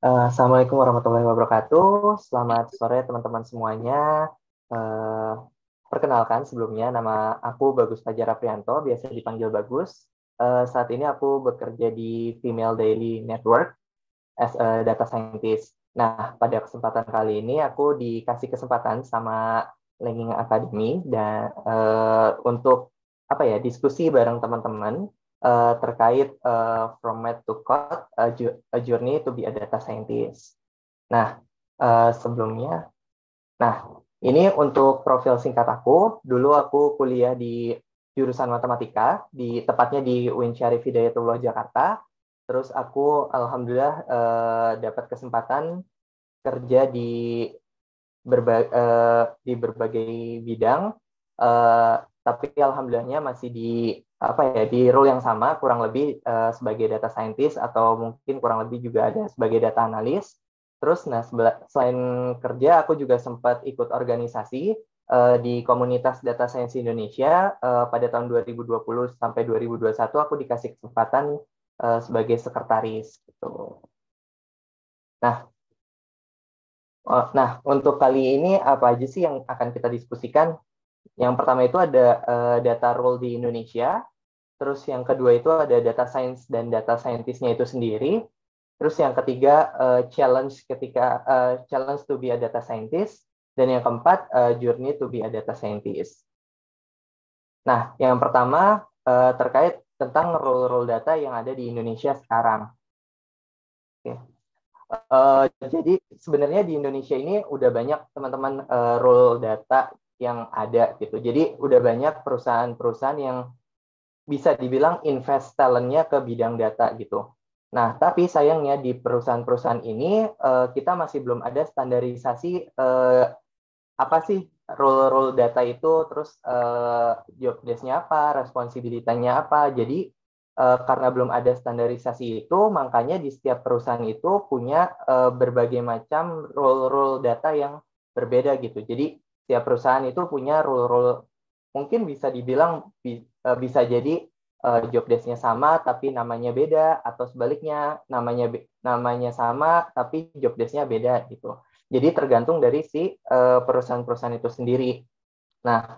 Assalamualaikum warahmatullahi wabarakatuh. Selamat sore teman-teman semuanya. Eh, Perkenalkan sebelumnya, nama aku Bagus Fajar Aprianto, biasa dipanggil Bagus. Saat ini aku bekerja di Female Daily Network as a data scientist. Nah, pada kesempatan kali ini aku dikasih kesempatan sama Lenging Academy dan untuk apa ya diskusi bareng teman-teman terkait From Math to Code, a Journey to be a Data Scientist. Nah, sebelumnya, ini untuk profil singkat aku. Dulu aku kuliah di jurusan matematika, tepatnya di UIN Syarif Hidayatullah Jakarta. Terus aku alhamdulillah dapat kesempatan kerja di berbagai bidang, eh, tapi alhamdulillahnya masih di apa ya di role yang sama, kurang lebih sebagai data scientist atau mungkin kurang lebih juga ada sebagai data analis. Terus, nah selain kerja, aku juga sempat ikut organisasi di komunitas Data Science Indonesia. Pada tahun 2020 sampai 2021 aku dikasih kesempatan sebagai sekretaris gitu. Nah, untuk kali ini apa aja sih yang akan kita diskusikan? Yang pertama itu ada data role di Indonesia, terus yang kedua itu ada data science dan data scientist-nya itu sendiri, terus yang ketiga challenge to be a data scientist, dan yang keempat journey to be a data scientist. Nah, yang pertama terkait tentang role-role data yang ada di Indonesia sekarang. Oke. Jadi sebenarnya di Indonesia ini udah banyak teman-teman role data yang ada gitu. Jadi udah banyak perusahaan-perusahaan yang bisa dibilang invest talent-nya ke bidang data gitu. Nah, tapi sayangnya di perusahaan-perusahaan ini kita masih belum ada standarisasi apa sih role-role data itu, terus job desk-nya apa, responsibility-nya apa. Jadi karena belum ada standarisasi itu, makanya di setiap perusahaan itu punya berbagai macam role-role data yang berbeda gitu. Jadi setiap perusahaan itu punya role-role, mungkin bisa dibilang bisa jadi job desk-nya sama tapi namanya beda, atau sebaliknya namanya sama tapi job desk-nya beda gitu. Jadi tergantung dari si perusahaan-perusahaan itu sendiri. Nah,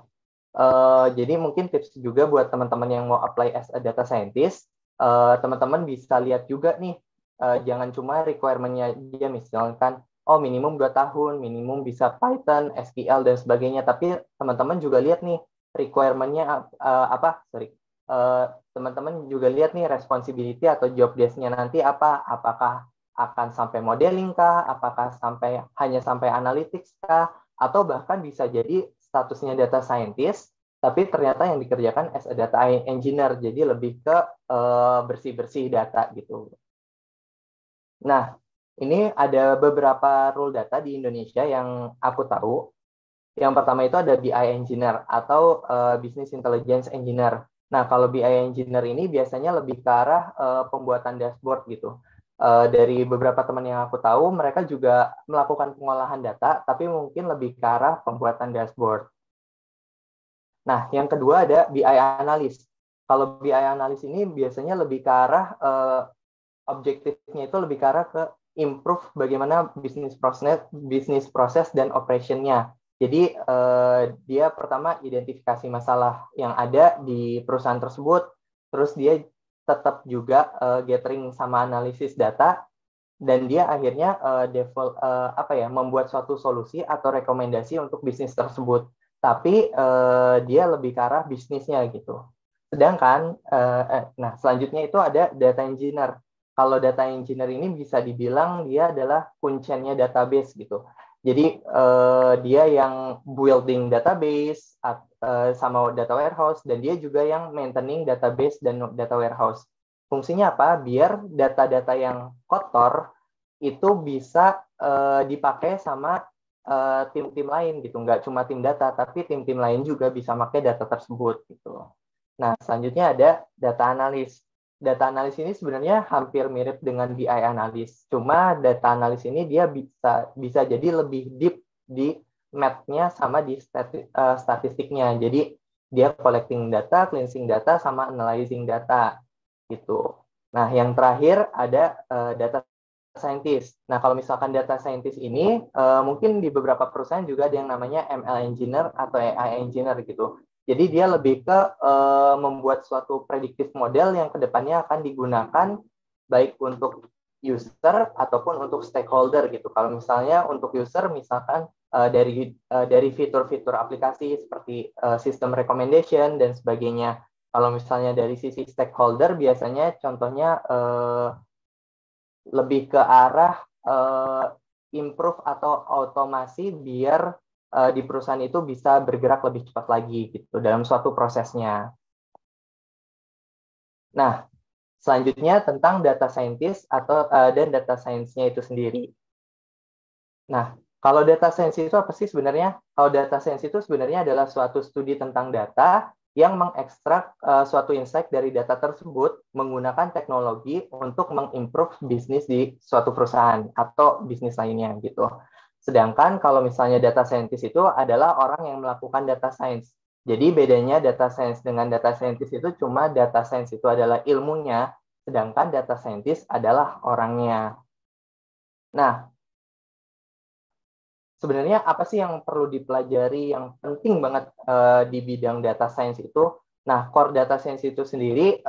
jadi mungkin tips juga buat teman-teman yang mau apply as a data scientist, teman-teman bisa lihat juga nih, jangan cuma requirement-nya dia, misalkan, oh minimum 2 tahun, minimum bisa Python, SQL, dan sebagainya. Tapi teman-teman juga lihat nih, requirement-nya apa, sorry, teman-teman juga lihat nih responsibility atau job desk-nya nanti apa, apakah akan sampai modeling kah, apakah hanya sampai analytics kah, atau bahkan bisa jadi statusnya data scientist, tapi ternyata yang dikerjakan as a data engineer, jadi lebih ke bersih-bersih data gitu. Nah, ini ada beberapa role data di Indonesia yang aku tahu. Yang pertama itu ada BI engineer atau business intelligence engineer. Nah, kalau BI engineer ini biasanya lebih ke arah pembuatan dashboard gitu. Dari beberapa teman yang aku tahu, mereka juga melakukan pengolahan data, tapi mungkin lebih ke arah pembuatan dashboard. Nah, yang kedua ada BI analis. Kalau BI analis ini biasanya lebih ke arah objektifnya itu lebih ke arah ke improve bagaimana bisnis proses dan operationnya. Jadi dia pertama identifikasi masalah yang ada di perusahaan tersebut, terus dia tetap juga gathering sama analisis data, dan dia akhirnya membuat suatu solusi atau rekomendasi untuk bisnis tersebut. Tapi dia lebih ke arah bisnisnya gitu. Sedangkan selanjutnya itu ada data engineer. Kalau data engineer ini bisa dibilang dia adalah kuncennya database gitu. Jadi dia yang building database sama data warehouse, dan dia juga yang maintaining database dan data warehouse. Fungsinya apa? Biar data-data yang kotor itu bisa dipakai sama tim-tim lain gitu. Nggak cuma tim data, tapi tim-tim lain juga bisa pakai data tersebut gitu. Nah, selanjutnya ada data analis. Data analis ini sebenarnya hampir mirip dengan BI analis. Cuma data analis ini dia bisa jadi lebih deep di math-nya sama di statistiknya. Jadi dia collecting data, cleansing data, sama analyzing data gitu. Nah, yang terakhir ada data scientist. Nah, kalau misalkan data scientist ini, mungkin di beberapa perusahaan juga ada yang namanya ML engineer atau AI engineer gitu. Jadi dia lebih ke membuat suatu predictive model yang kedepannya akan digunakan baik untuk user ataupun untuk stakeholder gitu. Kalau misalnya untuk user, misalkan dari fitur-fitur aplikasi seperti sistem recommendation dan sebagainya. Kalau misalnya dari sisi stakeholder, biasanya contohnya lebih ke arah improve atau otomasi biar di perusahaan itu bisa bergerak lebih cepat lagi gitu dalam suatu prosesnya. Nah, selanjutnya tentang data scientist atau dan data science-nya itu sendiri. Nah, kalau data science itu apa sih sebenarnya? Kalau data science itu sebenarnya adalah suatu studi tentang data yang mengekstrak suatu insight dari data tersebut menggunakan teknologi untuk mengimprove bisnis di suatu perusahaan atau bisnis lainnya gitu. Sedangkan kalau misalnya data scientist itu adalah orang yang melakukan data science. Jadi bedanya data science dengan data scientist itu cuma data science itu adalah ilmunya, sedangkan data scientist adalah orangnya. Nah, sebenarnya apa sih yang perlu dipelajari yang penting banget di bidang data science itu? Nah, core data science itu sendiri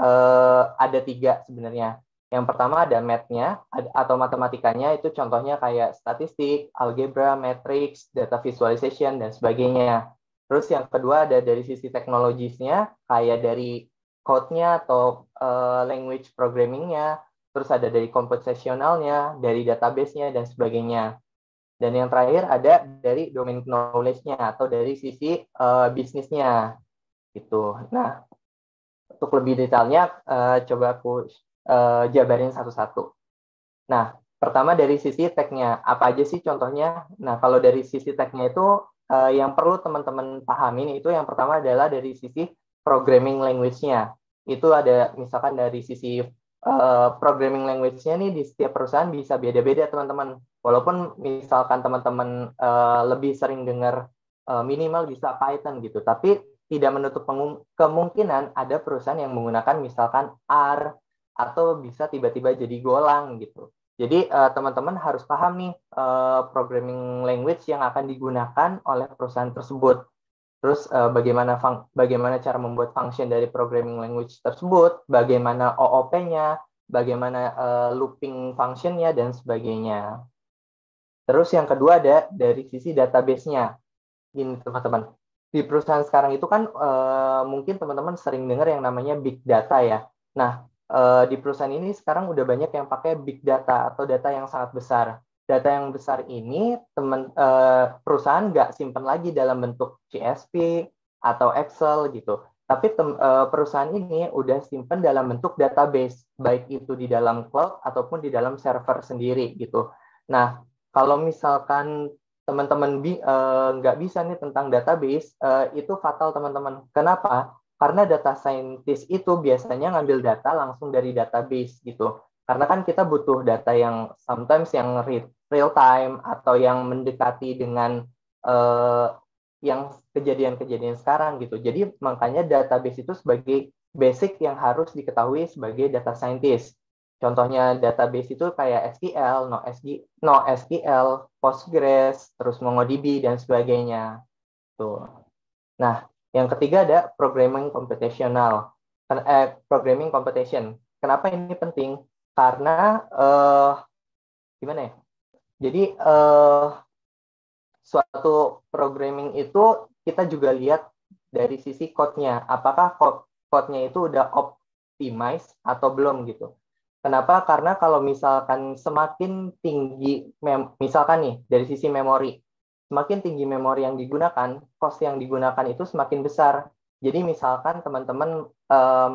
ada 3 sebenarnya. Yang pertama ada math-nya atau matematikanya, itu contohnya kayak statistik, algebra, matrix, data visualization, dan sebagainya. Terus yang kedua ada dari sisi teknologisnya, kayak dari code-nya atau language programming-nya, terus ada dari computationalnya, dari database-nya, dan sebagainya. Dan yang terakhir ada dari domain knowledge-nya atau dari sisi bisnisnya gitu. Nah, untuk lebih detailnya coba aku jabarin satu-satu. Nah, pertama dari sisi tech-nya, apa aja sih contohnya? Nah, kalau dari sisi tech-nya itu yang perlu teman-teman pahamin itu yang pertama adalah dari sisi programming language-nya. Itu ada misalkan dari sisi programming language-nya nih di setiap perusahaan bisa beda-beda teman-teman. Walaupun misalkan teman-teman lebih sering dengar minimal bisa Python gitu, tapi tidak menutup kemungkinan ada perusahaan yang menggunakan misalkan R atau bisa tiba-tiba jadi Golang gitu. Jadi teman-teman harus paham nih programming language yang akan digunakan oleh perusahaan tersebut. Terus bagaimana cara membuat function dari programming language tersebut, bagaimana OOP-nya, bagaimana looping function-nya, dan sebagainya. Terus yang kedua ada dari sisi database-nya. Gini teman-teman, di perusahaan sekarang itu kan mungkin teman-teman sering dengar yang namanya big data ya. Nah, di perusahaan ini sekarang udah banyak yang pakai big data atau data yang sangat besar. Data yang besar ini perusahaan nggak simpan lagi dalam bentuk CSV atau Excel gitu. Tapi perusahaan ini udah simpan dalam bentuk database, baik itu di dalam cloud ataupun di dalam server sendiri gitu. Nah, kalau misalkan teman-teman nggak bisa nih tentang database, itu fatal teman-teman. Kenapa? Karena data scientist itu biasanya ngambil data langsung dari database gitu. Karena kan kita butuh data yang sometimes yang real time atau yang mendekati dengan yang kejadian-kejadian sekarang gitu. Jadi makanya database itu sebagai basic yang harus diketahui sebagai data scientist. Contohnya database itu kayak SQL, NoSQL, Postgres, terus MongoDB, dan sebagainya. Tuh. Nah, yang ketiga ada programming computation. Kenapa ini penting? Karena gimana ya? Jadi suatu programming itu kita juga lihat dari sisi code-nya. Apakah code-nya itu udah optimize atau belum gitu. Kenapa? Karena kalau misalkan semakin tinggi, misalkan nih dari sisi memori, semakin tinggi memori yang digunakan, cost yang digunakan itu semakin besar. Jadi misalkan teman-teman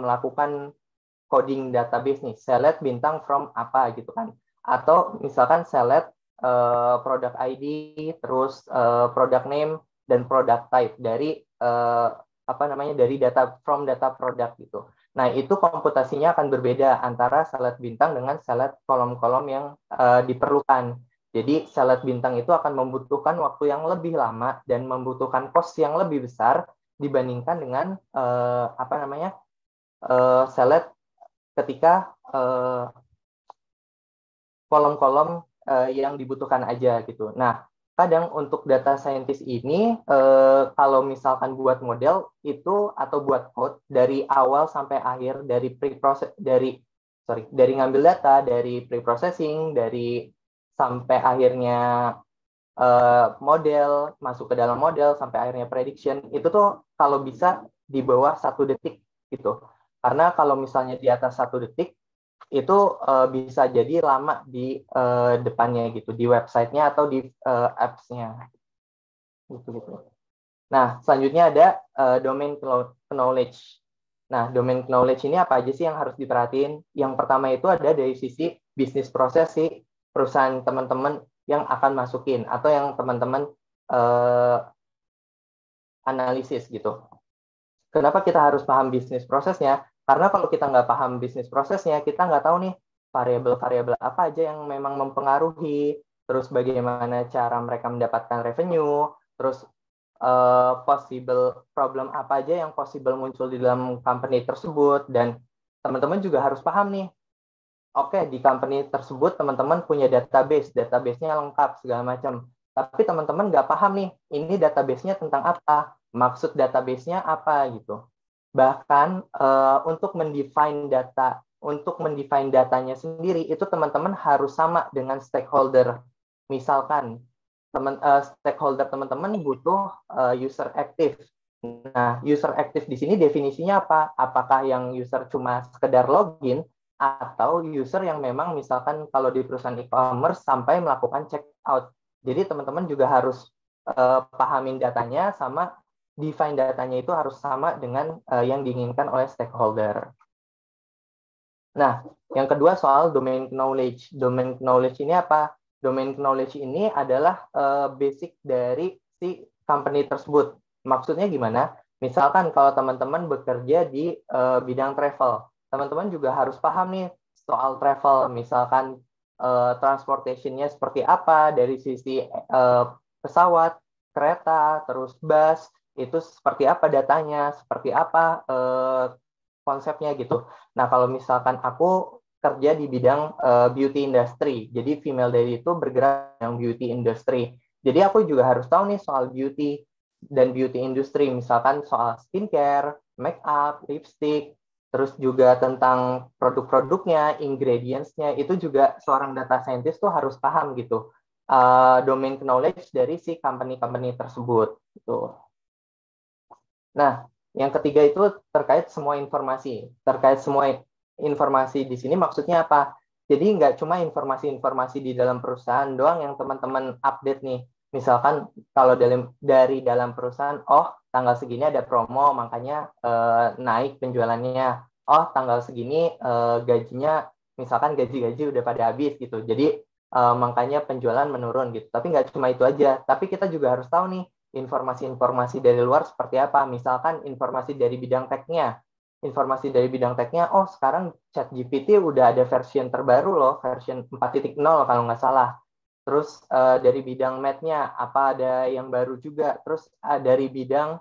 melakukan coding database nih, select bintang from apa gitu kan. Atau misalkan select product ID, terus product name, dan product type dari dari data from data product gitu. Nah, itu komputasinya akan berbeda antara select bintang dengan select kolom-kolom yang diperlukan. Jadi, select bintang itu akan membutuhkan waktu yang lebih lama dan membutuhkan cost yang lebih besar dibandingkan dengan select ketika kolom-kolom yang dibutuhkan aja gitu. Nah, kadang untuk data scientist ini kalau misalkan buat model itu atau buat code dari awal sampai akhir, dari ngambil data, dari pre-processing, dari sampai akhirnya model, masuk ke dalam model, sampai akhirnya prediction, itu tuh kalau bisa di bawah 1 detik gitu. Karena kalau misalnya di atas 1 detik, itu bisa jadi lama di depannya gitu, di websitenya atau di apps-nya. Gitu. Nah, selanjutnya ada domain knowledge. Nah, domain knowledge ini apa aja sih yang harus diperhatiin? Yang pertama itu ada dari sisi bisnis proses si perusahaan teman-teman yang akan masukin atau yang teman-teman analisis gitu. Kenapa kita harus paham bisnis prosesnya? Karena kalau kita nggak paham bisnis prosesnya, kita nggak tahu nih variabel-variabel apa aja yang memang mempengaruhi, terus bagaimana cara mereka mendapatkan revenue, terus possible problem apa aja yang possible muncul di dalam company tersebut, dan teman-teman juga harus paham nih, oke, di company tersebut teman-teman punya database-nya lengkap segala macam. Tapi teman-teman nggak paham nih, ini database-nya tentang apa, maksud database-nya apa gitu. Bahkan untuk mendefine datanya sendiri itu teman-teman harus sama dengan stakeholder. Misalkan stakeholder teman-teman butuh user active. Nah, user active di sini definisinya apa? Apakah yang user cuma sekedar login atau user yang memang misalkan kalau di perusahaan e-commerce sampai melakukan check out. Jadi teman-teman juga harus pahamin datanya sama define datanya itu harus sama dengan yang diinginkan oleh stakeholder. Nah, yang kedua soal domain knowledge. Domain knowledge ini apa? Domain knowledge ini adalah basic dari si company tersebut. Maksudnya gimana? Misalkan kalau teman-teman bekerja di bidang travel, teman-teman juga harus paham nih soal travel. Misalkan transportation-nya seperti apa dari sisi pesawat, kereta, terus bus, itu seperti apa datanya, seperti apa konsepnya gitu. Nah, kalau misalkan aku kerja di bidang beauty industry, jadi female day itu bergerak yang beauty industry. Jadi aku juga harus tahu nih soal beauty dan beauty industry, misalkan soal skincare, make up, lipstick, terus juga tentang produk-produknya, ingredients-nya, itu juga seorang data scientist tuh harus paham gitu. Domain knowledge dari si company-company tersebut gitu. Nah, yang ketiga itu terkait semua informasi. Terkait semua informasi di sini maksudnya apa? Jadi nggak cuma informasi-informasi di dalam perusahaan doang yang teman-teman update nih. Misalkan kalau dari dalam perusahaan, oh tanggal segini ada promo, makanya naik penjualannya. Oh tanggal segini gajinya, misalkan gaji-gaji udah pada habis gitu. Jadi makanya penjualan menurun gitu. Tapi nggak cuma itu aja. Tapi kita juga harus tahu nih, informasi-informasi dari luar seperti apa. Misalkan informasi dari bidang teknya. Informasi dari bidang teknya, oh sekarang ChatGPT udah ada versi terbaru loh, versi 4.0 kalau nggak salah. Terus dari bidang math-nya, apa ada yang baru juga. Terus dari bidang,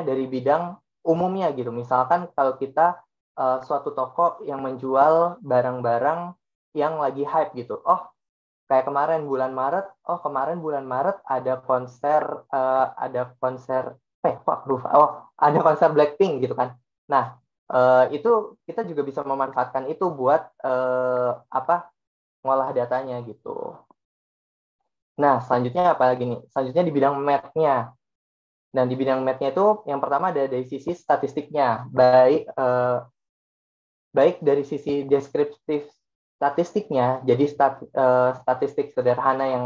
dari bidang umumnya gitu. Misalkan kalau kita suatu toko yang menjual barang-barang yang lagi hype gitu. Oh, kayak kemarin bulan Maret ada konser ada konser Blackpink gitu kan. Nah, itu kita juga bisa memanfaatkan itu buat ngolah datanya gitu. Nah, selanjutnya apa lagi nih? Selanjutnya di bidang math-nya. Dan di bidang math-nya itu yang pertama ada dari sisi statistiknya, baik dari sisi deskriptif statistiknya, jadi statistik sederhana yang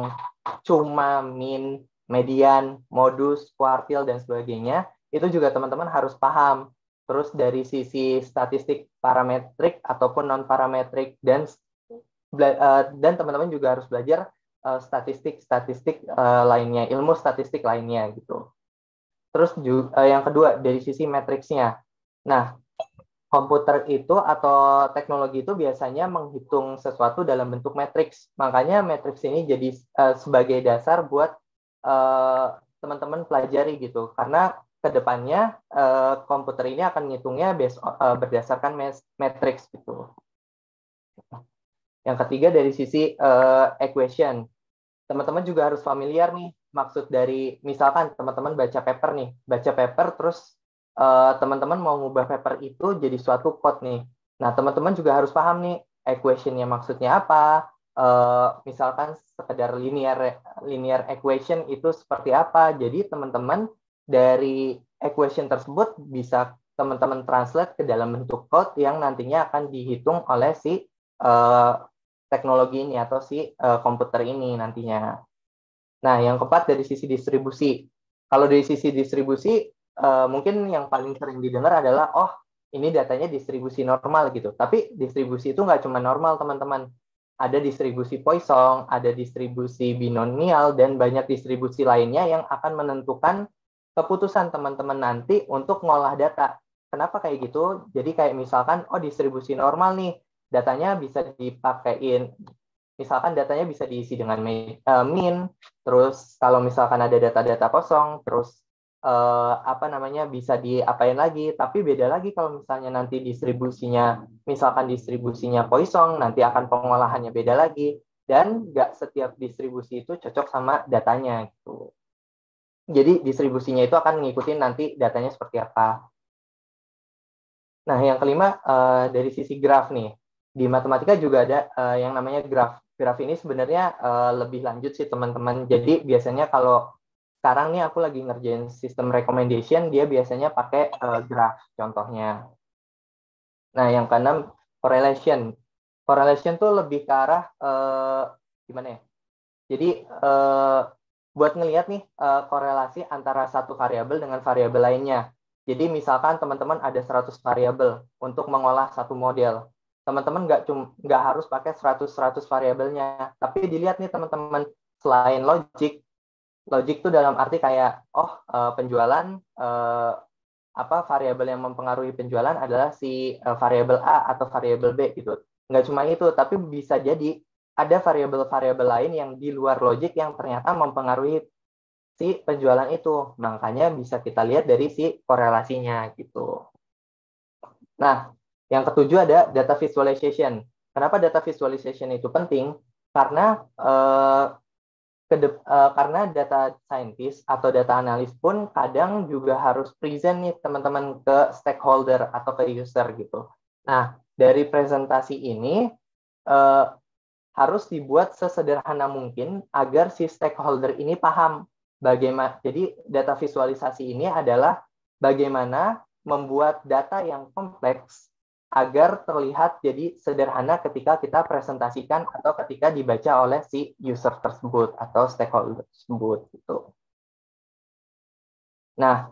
cuma min, median, modus, kuartil, dan sebagainya, itu juga teman-teman harus paham. Terus dari sisi statistik parametrik ataupun non-parametrik, dan teman-teman juga harus belajar statistik lainnya, ilmu statistik lainnya gitu. Terus yang kedua dari sisi matriksnya. Nah, komputer itu atau teknologi itu biasanya menghitung sesuatu dalam bentuk matriks. Makanya matriks ini jadi sebagai dasar buat teman-teman pelajari gitu. Karena kedepannya komputer ini akan ngitungnya berdasarkan matriks gitu. Yang ketiga dari sisi equation. Teman-teman juga harus familiar nih maksud dari, misalkan teman-teman baca paper terus teman-teman mau ngubah paper itu jadi suatu code nih. Nah, teman-teman juga harus paham nih equation-nya maksudnya apa. Misalkan sekedar linear equation itu seperti apa. Jadi teman-teman dari equation tersebut bisa teman-teman translate ke dalam bentuk code yang nantinya akan dihitung oleh si teknologi ini atau si komputer ini nantinya. Nah, yang keempat dari sisi distribusi. Kalau dari sisi distribusi, mungkin yang paling sering didengar adalah, oh, ini datanya distribusi normal gitu. Tapi distribusi itu nggak cuma normal, teman-teman. Ada distribusi Poisson, ada distribusi binomial, dan banyak distribusi lainnya yang akan menentukan keputusan teman-teman nanti untuk ngolah data. Kenapa kayak gitu? Jadi kayak misalkan, oh, distribusi normal nih, datanya bisa dipakein, misalkan datanya bisa diisi dengan min, terus kalau misalkan ada data-data kosong, terus apa namanya bisa diapain lagi, tapi beda lagi kalau misalnya nanti distribusinya, misalkan distribusinya Poisson, nanti akan pengolahannya beda lagi, dan nggak setiap distribusi itu cocok sama datanya gitu. Jadi distribusinya itu akan ngikutin nanti datanya seperti apa. Nah, yang kelima dari sisi graf nih. Di matematika juga ada yang namanya graf. Graf ini sebenarnya lebih lanjut sih teman-teman. Jadi biasanya kalau sekarang nih aku lagi ngerjain sistem recommendation, dia biasanya pakai graf contohnya. Nah, yang keenam correlation. Correlation tuh lebih ke arah gimana ya? Jadi buat ngelihat nih korelasi antara satu variabel dengan variabel lainnya. Jadi misalkan teman-teman ada 100 variabel untuk mengolah satu model. Teman-teman nggak harus pakai 100 variabelnya, tapi dilihat nih teman-teman, selain logik itu dalam arti kayak, oh, penjualan, apa variabel yang mempengaruhi penjualan adalah si variabel A atau variabel B gitu. Nggak cuma itu, tapi bisa jadi ada variabel-variabel lain yang di luar logik yang ternyata mempengaruhi si penjualan itu. Makanya bisa kita lihat dari si korelasinya gitu. Nah, yang ketujuh ada data visualization. Kenapa data visualization itu penting? Karena karena data scientist atau data analis pun kadang juga harus present nih teman-teman ke stakeholder atau ke user gitu. Nah, dari presentasi ini harus dibuat sesederhana mungkin agar si stakeholder ini paham bagaimana. Jadi data visualisasi ini adalah bagaimana membuat data yang kompleks agar terlihat jadi sederhana ketika kita presentasikan atau ketika dibaca oleh si user tersebut atau stakeholder tersebut gitu. Nah,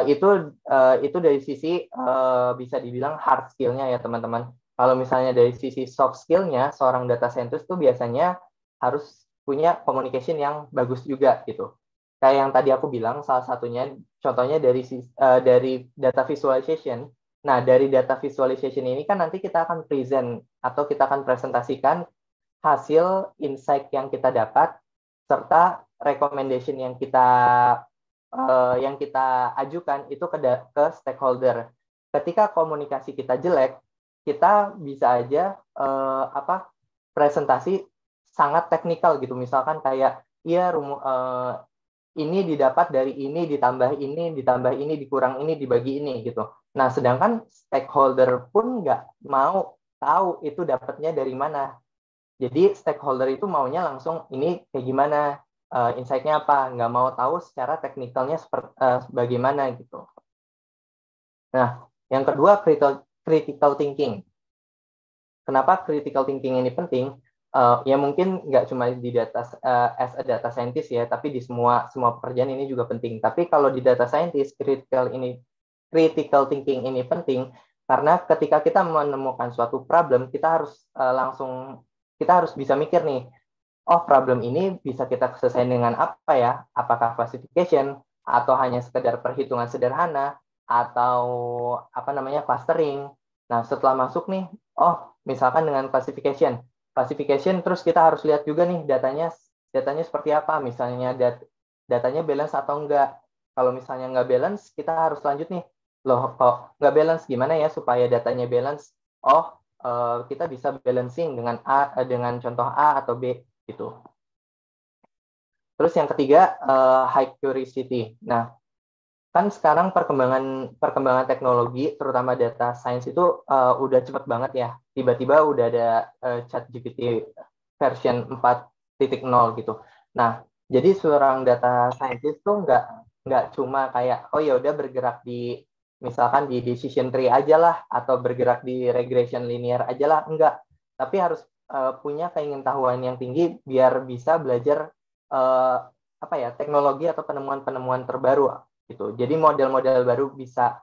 itu dari sisi bisa dibilang hard skill-nya ya teman-teman. Kalau misalnya dari sisi soft skill-nya, seorang data scientist tuh biasanya harus punya communication yang bagus juga gitu. Kayak yang tadi aku bilang, salah satunya contohnya dari data visualization. Nah, dari data visualization ini kan nanti kita akan present atau kita akan presentasikan hasil insight yang kita dapat serta recommendation yang kita ajukan itu ke stakeholder. Ketika komunikasi kita jelek, kita bisa aja presentasi sangat teknikal gitu. Misalkan kayak ini didapat dari ini ditambah ini dikurang ini dibagi ini gitu. Nah, sedangkan stakeholder pun nggak mau tahu itu dapatnya dari mana. Jadi stakeholder itu maunya langsung ini kayak gimana, insight-nya apa, nggak mau tahu secara teknikalnya bagaimana gitu. Nah, yang kedua critical thinking. Kenapa critical thinking ini penting? Ya mungkin nggak cuma di data as a data scientist ya, tapi di semua pekerjaan ini juga penting. Tapi kalau di data scientist critical thinking ini penting karena ketika kita menemukan suatu problem, kita harus bisa mikir nih, oh, problem ini bisa kita selesaikan dengan apa ya? Apakah classification atau hanya sekedar perhitungan sederhana atau apa namanya clustering. Nah, setelah masuk nih, oh, misalkan dengan classification terus kita harus lihat juga nih datanya seperti apa, misalnya datanya balance atau enggak. Kalau misalnya nggak balance, kita harus lanjut nih, loh kok nggak balance, gimana ya supaya datanya balance? Oh, kita bisa balancing dengan contoh A atau B gitu. Terus yang ketiga, high curiosity. Nah, kan sekarang perkembangan teknologi, terutama data science itu udah cepet banget ya. Tiba-tiba udah ada ChatGPT version 4.0 gitu. Nah, jadi seorang data scientist tuh nggak cuma kayak oh ya udah bergerak di misalkan di decision tree aja lah atau bergerak di regression linear aja lah, enggak. Tapi harus punya keingintahuan yang tinggi biar bisa belajar apa ya teknologi atau penemuan-penemuan terbaru gitu. Jadi model-model baru bisa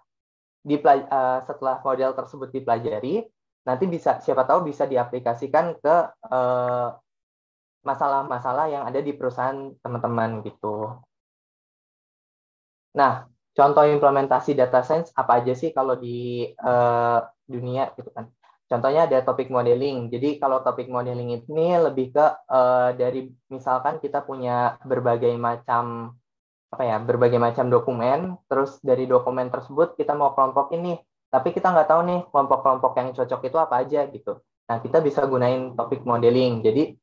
setelah model tersebut dipelajari, nanti bisa siapa tahu bisa diaplikasikan ke masalah-masalah yang ada di perusahaan teman-teman gitu. Nah, contoh implementasi data science apa aja sih kalau di dunia gitu kan? Contohnya ada topik modeling. Jadi kalau topik modeling ini lebih ke dari misalkan kita punya berbagai macam dokumen, terus dari dokumen tersebut kita mau kelompokin nih, tapi kita nggak tahu nih kelompok-kelompok yang cocok itu apa aja gitu. Nah, kita bisa gunain topik modeling. Jadi,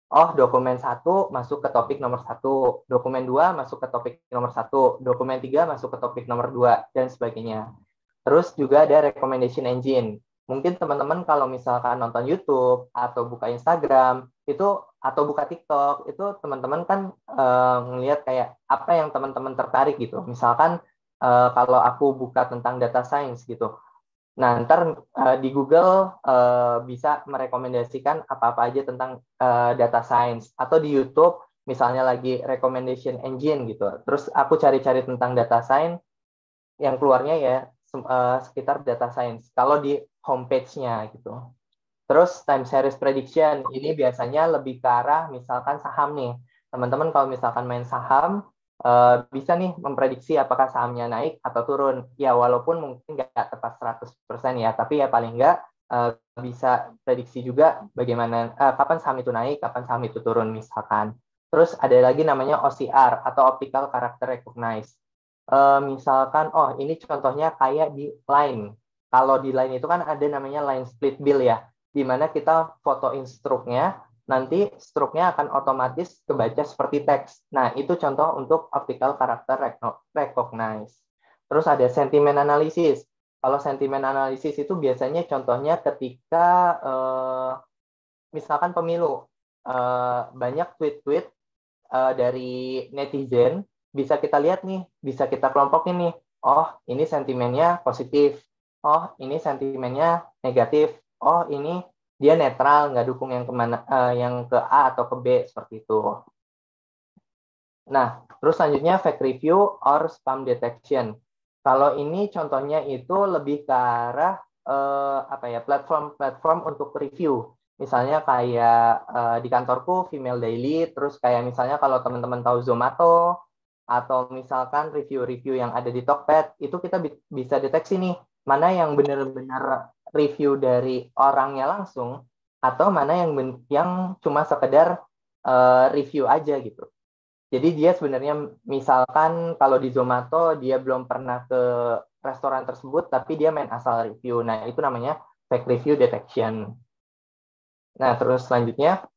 oh dokumen 1 masuk ke topik nomor 1, dokumen 2 masuk ke topik nomor 1, dokumen 3 masuk ke topik nomor 2, dan sebagainya. Terus juga ada recommendation engine. Mungkin teman-teman kalau misalkan nonton YouTube atau buka Instagram itu atau buka TikTok itu teman-teman kan ngelihat kayak apa yang teman-teman tertarik gitu. Misalkan kalau aku buka tentang data science gitu. Nah, ntar di Google bisa merekomendasikan apa-apa aja tentang data science atau di YouTube misalnya lagi recommendation engine gitu. Terus aku cari-cari tentang data science yang keluarnya ya sekitar data science kalau di homepage-nya gitu. Terus time series prediction ini biasanya lebih ke arah misalkan saham nih. Teman-teman kalau misalkan main saham bisa nih memprediksi apakah sahamnya naik atau turun. Ya walaupun mungkin nggak tepat 100% ya, tapi ya paling nggak bisa prediksi juga bagaimana kapan saham itu naik, kapan saham itu turun misalkan. Terus ada lagi namanya OCR atau Optical Character Recognize. Misalkan, oh ini contohnya kayak di Line. Kalau di Line itu kan ada namanya line split bill ya, di mana kita fotoin struknya, nanti struknya akan otomatis kebaca seperti teks. Nah, itu contoh untuk optical character recognize. Terus ada sentiment analysis. Kalau sentiment analysis itu biasanya contohnya ketika misalkan pemilu, banyak tweet-tweet dari netizen, bisa kita lihat nih, bisa kita kelompokin nih. Oh, ini sentimennya positif. Oh, ini sentimennya negatif. Oh, ini dia netral, nggak dukung yang kemana, yang ke A atau ke B seperti itu. Nah, terus selanjutnya fake review or spam detection. Kalau ini contohnya itu lebih ke arah platform-platform untuk review. Misalnya kayak di kantorku Female Daily, terus kayak misalnya kalau teman-teman tahu Zomato atau misalkan review-review yang ada di Tokped, itu kita bisa deteksi nih mana yang benar-benar review dari orangnya langsung atau mana yang cuma sekedar review aja gitu. Jadi dia sebenarnya misalkan kalau di Zomato dia belum pernah ke restoran tersebut tapi dia main asal review. Nah, itu namanya fake review detection. Nah, terus selanjutnya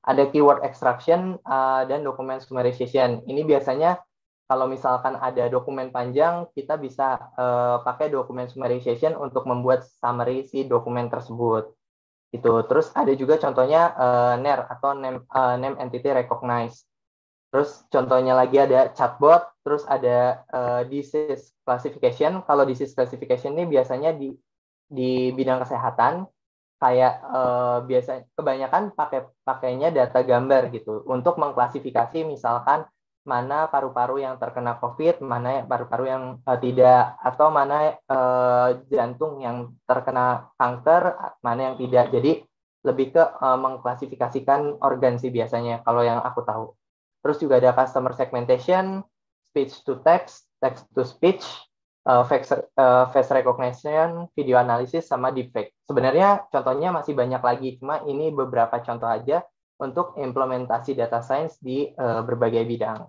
ada keyword extraction dan document summarization. Ini biasanya kalau misalkan ada dokumen panjang, kita bisa pakai document summarization untuk membuat summary si dokumen tersebut. Itu. Terus ada juga contohnya NER atau name entity recognize. Terus contohnya lagi ada chatbot, terus ada disease classification. Kalau disease classification ini biasanya di bidang kesehatan, kayak biasa kebanyakan pakainya data gambar gitu untuk mengklasifikasi misalkan mana paru-paru yang terkena COVID, mana paru-paru yang tidak, atau mana jantung yang terkena kanker, mana yang tidak. Jadi lebih ke mengklasifikasikan organ sih biasanya kalau yang aku tahu. Terus juga ada customer segmentation, speech to text, text to speech, face recognition, video analysis, sama deepfake. Sebenarnya contohnya masih banyak lagi, cuma ini beberapa contoh aja untuk implementasi data science di berbagai bidang.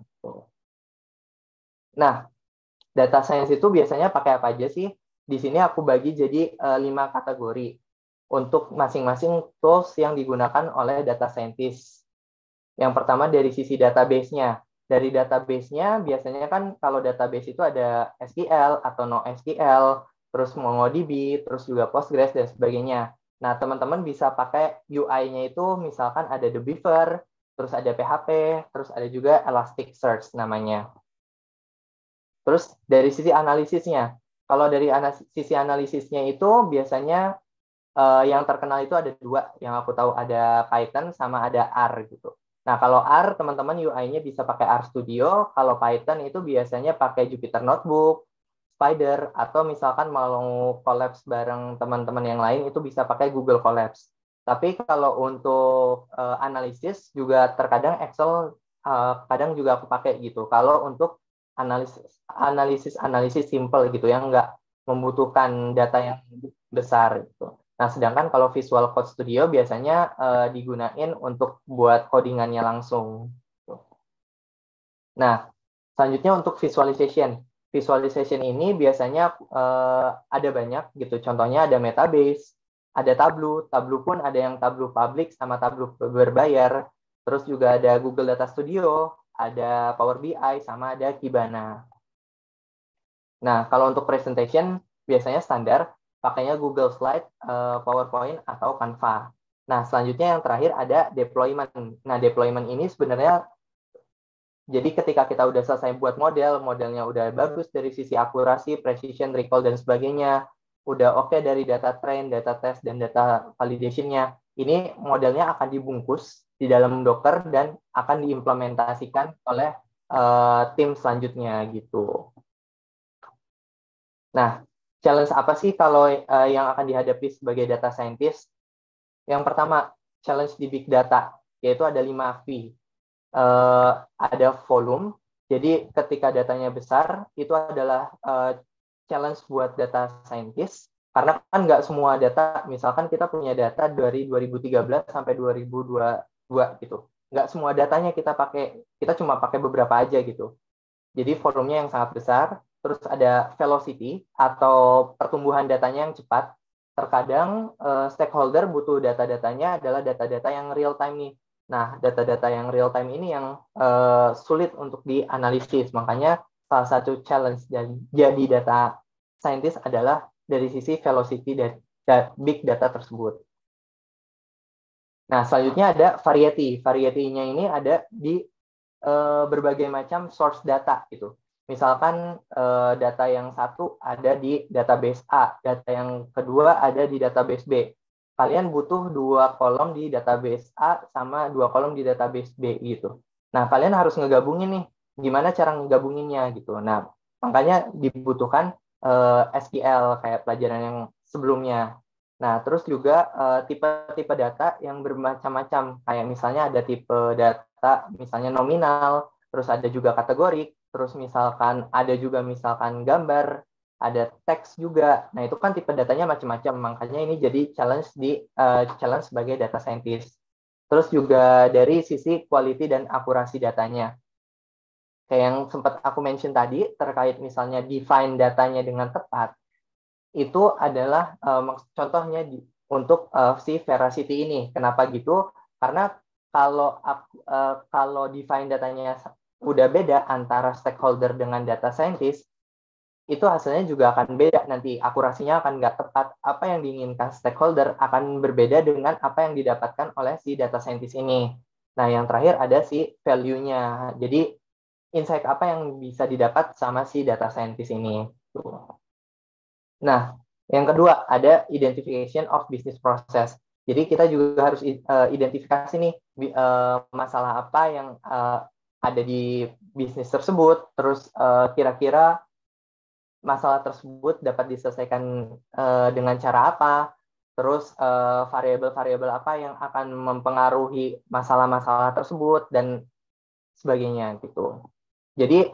Nah, data science itu biasanya pakai apa aja sih? Di sini aku bagi jadi 5 kategori. untuk masing-masing tools yang digunakan oleh data scientist. Yang pertama dari sisi database-nya. Dari database-nya biasanya kan kalau database itu ada SQL atau NoSQL, terus MongoDB, terus juga Postgres dan sebagainya. Nah, teman-teman bisa pakai UI-nya itu misalkan ada The Beaver, terus ada PHP, terus ada juga Elasticsearch namanya. Terus dari sisi analisisnya, kalau dari sisi analisisnya itu biasanya yang terkenal itu ada dua, yang aku tahu ada Python sama ada R gitu. Nah, kalau R, teman-teman UI-nya bisa pakai R Studio, kalau Python itu biasanya pakai Jupyter Notebook, Spider, atau misalkan mau collabs bareng teman-teman yang lain, itu bisa pakai Google Colabs. Tapi kalau untuk analisis, juga terkadang Excel kadang juga aku pakai gitu. Kalau untuk analisis simple gitu, yang nggak membutuhkan data yang besar gitu. Nah, sedangkan kalau Visual Code Studio biasanya digunain untuk buat codingannya langsung. Nah, selanjutnya untuk visualization. Visualization ini biasanya ada banyak gitu. Contohnya ada Metabase, ada Tableau. Tableau pun ada yang Tableau public sama Tableau berbayar. Terus juga ada Google Data Studio, ada Power BI, sama ada Kibana. Nah, kalau untuk presentation biasanya standar pakainya Google Slide, PowerPoint, atau Canva. Nah, selanjutnya yang terakhir ada deployment. Nah, deployment ini sebenarnya jadi ketika kita udah selesai buat model, modelnya udah bagus dari sisi akurasi, precision, recall, dan sebagainya, udah oke dari data train, data test, dan data validation-nya, ini modelnya akan dibungkus di dalam Docker dan akan diimplementasikan oleh tim selanjutnya gitu. Nah, challenge apa sih kalau yang akan dihadapi sebagai data scientist? Yang pertama, challenge di big data, yaitu ada 5 V. Ada volume, jadi ketika datanya besar, itu adalah challenge buat data scientist, karena kan nggak semua data, misalkan kita punya data dari 2013 sampai 2022 gitu. Nggak semua datanya kita pakai, kita cuma pakai beberapa aja gitu. Jadi volumenya yang sangat besar, terus ada velocity atau pertumbuhan datanya yang cepat. Terkadang stakeholder butuh data-datanya adalah data-data yang real time nih. Nah, data-data yang real time ini yang sulit untuk dianalisis. Makanya salah satu challenge jadi data scientist adalah dari sisi velocity dari big data tersebut. Nah, selanjutnya ada variety. Variety-nya ini ada di berbagai macam source data gitu. Misalkan data yang satu ada di database A, data yang kedua ada di database B. Kalian butuh 2 kolom di database A sama 2 kolom di database B gitu. Nah, kalian harus ngegabungin nih. Gimana cara ngegabunginnya gitu. Nah, makanya dibutuhkan SQL kayak pelajaran yang sebelumnya. Nah, terus juga tipe-tipe data yang bermacam-macam. Kayak misalnya ada tipe data, misalnya nominal, terus ada juga kategorik, terus misalkan ada juga misalkan gambar, ada teks juga. Nah, itu kan tipe datanya macam-macam. Makanya ini jadi challenge sebagai data scientist. Terus juga dari sisi quality dan akurasi datanya. Kayak yang sempat aku mention tadi, terkait misalnya define datanya dengan tepat, itu adalah contohnya untuk si veracity ini. Kenapa gitu? Karena kalau define datanya udah beda antara stakeholder dengan data scientist, itu hasilnya juga akan beda nanti. Akurasinya akan nggak tepat. Apa yang diinginkan stakeholder akan berbeda dengan apa yang didapatkan oleh si data scientist ini. Nah, yang terakhir ada si value-nya. Jadi, insight apa yang bisa didapat sama si data scientist ini. Nah, yang kedua ada identification of business process. Jadi kita juga harus identifikasi nih masalah apa yang ada di bisnis tersebut, terus kira-kira masalah tersebut dapat diselesaikan dengan cara apa, terus variabel-variabel apa yang akan mempengaruhi masalah-masalah tersebut dan sebagainya gitu. Jadi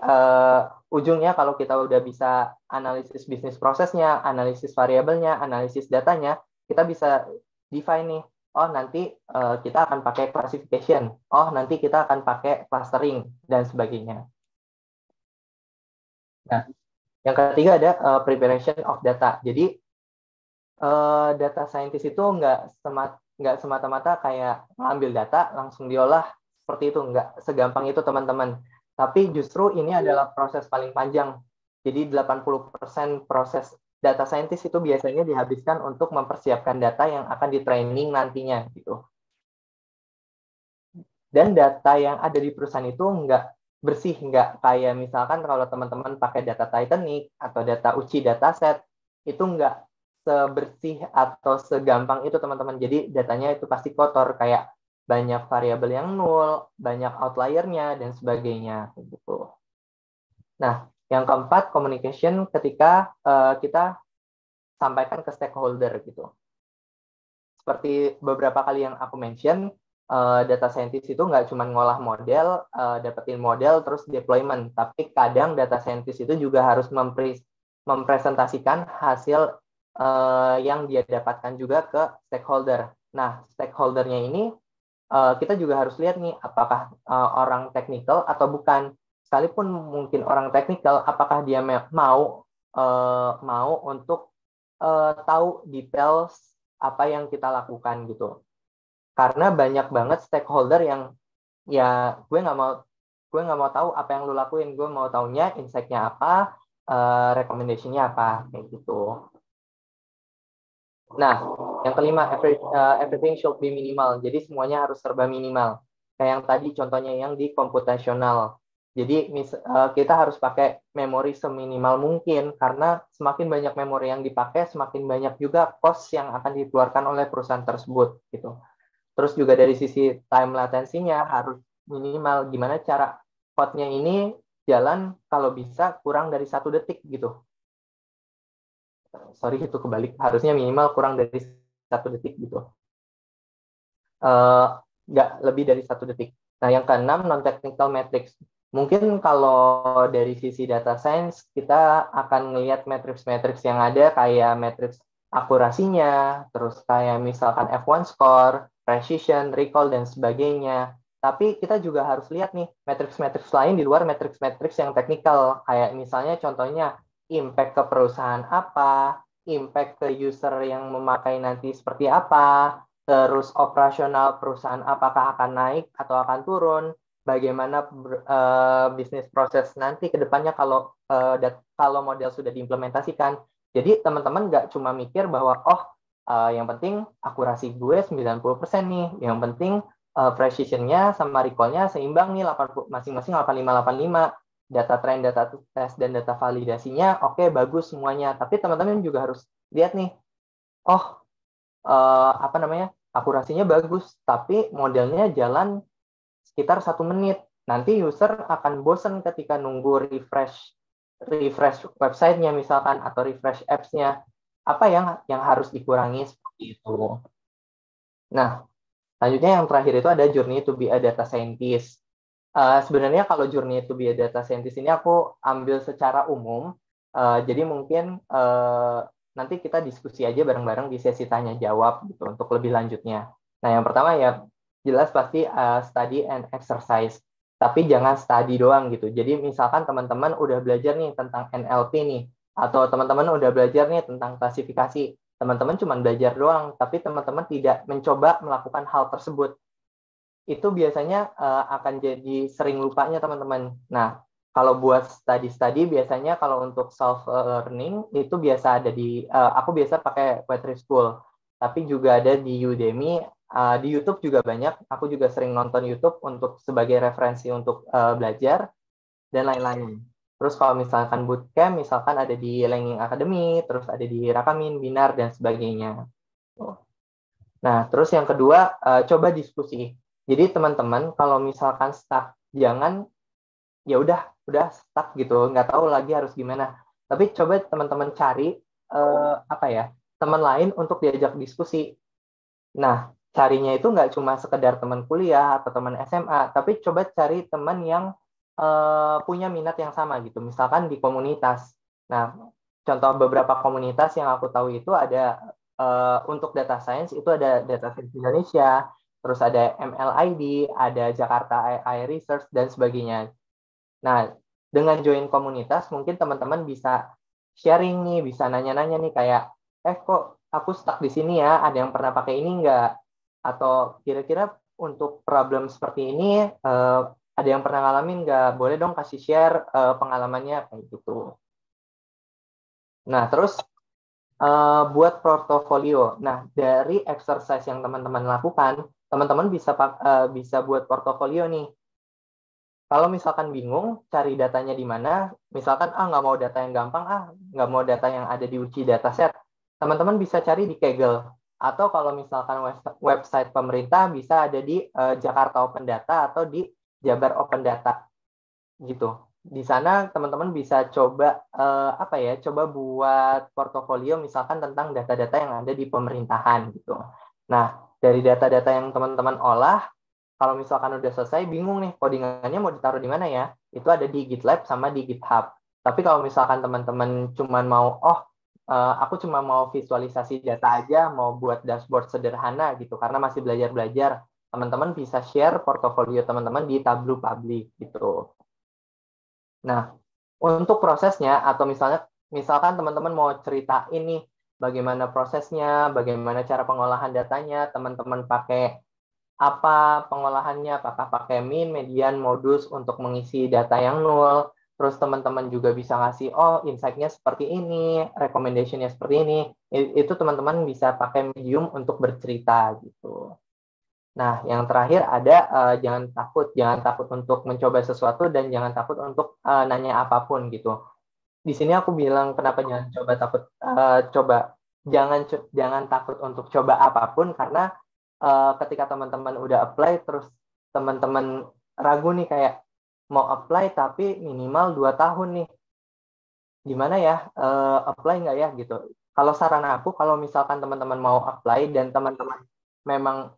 ujungnya kalau kita udah bisa analisis bisnis prosesnya, analisis variabelnya, analisis datanya, kita bisa define nih, oh nanti kita akan pakai classification, oh nanti kita akan pakai clustering, dan sebagainya. Nah, yang ketiga ada preparation of data. Jadi data scientist itu nggak semata-mata kayak ngambil data langsung diolah seperti itu, nggak segampang itu teman-teman. Tapi justru ini adalah proses paling panjang. Jadi 80% proses data scientist itu biasanya dihabiskan untuk mempersiapkan data yang akan di training nantinya gitu. Dan data yang ada di perusahaan itu nggak bersih, nggak kayak misalkan kalau teman-teman pakai data Titanic atau data Uchi dataset, itu nggak sebersih atau segampang itu teman-teman. Jadi datanya itu pasti kotor, kayak banyak variabel yang nol, banyak outliernya, dan sebagainya. Gitu. Nah, yang keempat, communication ketika kita sampaikan ke stakeholder gitu. Seperti beberapa kali yang aku mention, data scientist itu nggak cuma ngolah model, dapetin model, terus deployment. Tapi kadang data scientist itu juga harus mempresentasikan hasil yang dia dapatkan juga ke stakeholder. Nah, stakeholdernya ini kita juga harus lihat nih, apakah orang teknikal atau bukan. Sekalipun mungkin orang teknikal, apakah dia mau untuk tahu details apa yang kita lakukan gitu. Karena banyak banget stakeholder yang ya gue nggak mau tahu apa yang lu lakuin, gue mau taunya insight-nya apa, recommendation-nya apa kayak gitu. Nah, yang kelima, everything should be minimal. Jadi semuanya harus serba minimal. Kayak yang tadi contohnya yang di computational. Jadi kita harus pakai memori seminimal mungkin, karena semakin banyak memori yang dipakai, semakin banyak juga cost yang akan dikeluarkan oleh perusahaan tersebut gitu. Terus juga dari sisi time latensinya harus minimal. Gimana cara code-nya ini jalan kalau bisa kurang dari 1 detik gitu. Sorry, itu kebalik. Harusnya minimal kurang dari 1 detik gitu. Nggak lebih dari 1 detik. Nah, yang keenam, non-technical metrics. Mungkin kalau dari sisi data science, kita akan melihat matriks-matriks yang ada, kayak matriks akurasinya, terus kayak misalkan F1 score, precision, recall, dan sebagainya. Tapi kita juga harus lihat nih, matriks-matriks lain di luar matriks-matriks yang teknikal. Kayak misalnya contohnya, impact ke perusahaan apa, impact ke user yang memakai nanti seperti apa, terus operasional perusahaan apakah akan naik atau akan turun, bagaimana bisnis proses nanti ke depannya kalau model sudah diimplementasikan. Jadi teman-teman nggak cuma mikir bahwa yang penting akurasi gue 90% nih, yang penting precision-nya sama recall-nya seimbang nih, masing-masing 85-85, data trend, data test, dan data validasinya oke, bagus semuanya. Tapi teman-teman juga harus lihat nih, akurasinya bagus, tapi modelnya jalan sekitar 1 menit. Nanti user akan bosen ketika nunggu refresh websitenya misalkan, atau refresh apps-nya. Apa yang harus dikurangi seperti itu. Nah, selanjutnya yang terakhir itu ada journey to be a data scientist. Sebenarnya kalau journey to be a data scientist ini aku ambil secara umum. Jadi mungkin nanti kita diskusi aja bareng-bareng di sesi tanya jawab gitu untuk lebih lanjutnya. Nah, yang pertama ya jelas pasti study and exercise. Tapi jangan study doang gitu. Jadi misalkan teman-teman udah belajar nih tentang NLP nih, atau teman-teman udah belajar nih tentang klasifikasi. Teman-teman cuma belajar doang, tapi teman-teman tidak mencoba melakukan hal tersebut. Itu biasanya akan jadi sering lupanya teman-teman. Nah, kalau buat study biasanya kalau untuk self learning itu biasa ada aku biasa pakai Wetry School, tapi juga ada di Udemy, di YouTube juga banyak. Aku juga sering nonton YouTube untuk sebagai referensi untuk belajar dan lain-lain. Terus kalau misalkan bootcamp, misalkan ada di Lenging Academy, terus ada di Rakamin, Binar, dan sebagainya. Nah, terus yang kedua, coba diskusi. Jadi teman-teman kalau misalkan stuck, jangan ya udah stuck gitu, nggak tahu lagi harus gimana. Tapi coba teman-teman cari teman lain untuk diajak diskusi. Nah, carinya itu nggak cuma sekedar teman kuliah atau teman SMA, tapi coba cari teman yang punya minat yang sama gitu. Misalkan di komunitas. Nah, contoh beberapa komunitas yang aku tahu itu ada untuk data science itu ada Data Science Indonesia, terus ada MLID, ada Jakarta AI Research, dan sebagainya. Nah, dengan join komunitas, mungkin teman-teman bisa sharing nih, bisa nanya-nanya nih kayak, kok aku stuck di sini ya, ada yang pernah pakai ini nggak? Atau kira-kira untuk problem seperti ini ada yang pernah ngalamin nggak? Boleh dong kasih share pengalamannya kayak gitu. Nah, terus buat portofolio. Nah, dari exercise yang teman-teman lakukan, teman-teman bisa buat portofolio nih. Kalau misalkan bingung cari datanya di mana, misalkan nggak mau data yang gampang, nggak mau data yang ada di uji dataset, teman-teman bisa cari di Kaggle. Atau kalau misalkan website pemerintah bisa ada di Jakarta Open Data atau di Jabar Open Data gitu. Di sana teman-teman bisa coba coba buat portofolio misalkan tentang data-data yang ada di pemerintahan gitu. Nah, dari data-data yang teman-teman olah, kalau misalkan udah selesai bingung nih codingannya mau ditaruh di mana ya, itu ada di GitLab sama di GitHub. Tapi kalau misalkan teman-teman cuma mau aku cuma mau visualisasi data aja, mau buat dashboard sederhana gitu karena masih belajar-belajar, teman-teman bisa share portofolio teman-teman di Tableau Public gitu. Nah, untuk prosesnya atau misalkan teman-teman mau cerita ini bagaimana prosesnya, bagaimana cara pengolahan datanya, teman-teman pakai apa pengolahannya, apakah pakai min, median, modus untuk mengisi data yang nol. Terus teman-teman juga bisa ngasih, insight-nya seperti ini, recommendation-nya seperti ini. Itu teman-teman bisa pakai medium untuk bercerita gitu. Nah, yang terakhir ada jangan takut untuk mencoba sesuatu dan jangan takut untuk nanya apapun gitu. Di sini aku bilang kenapa jangan takut untuk coba apapun karena ketika teman-teman udah apply terus teman-teman ragu nih kayak mau apply tapi minimal 2 tahun nih. Gimana ya apply nggak ya gitu. Kalau saran aku kalau misalkan teman-teman mau apply dan teman-teman memang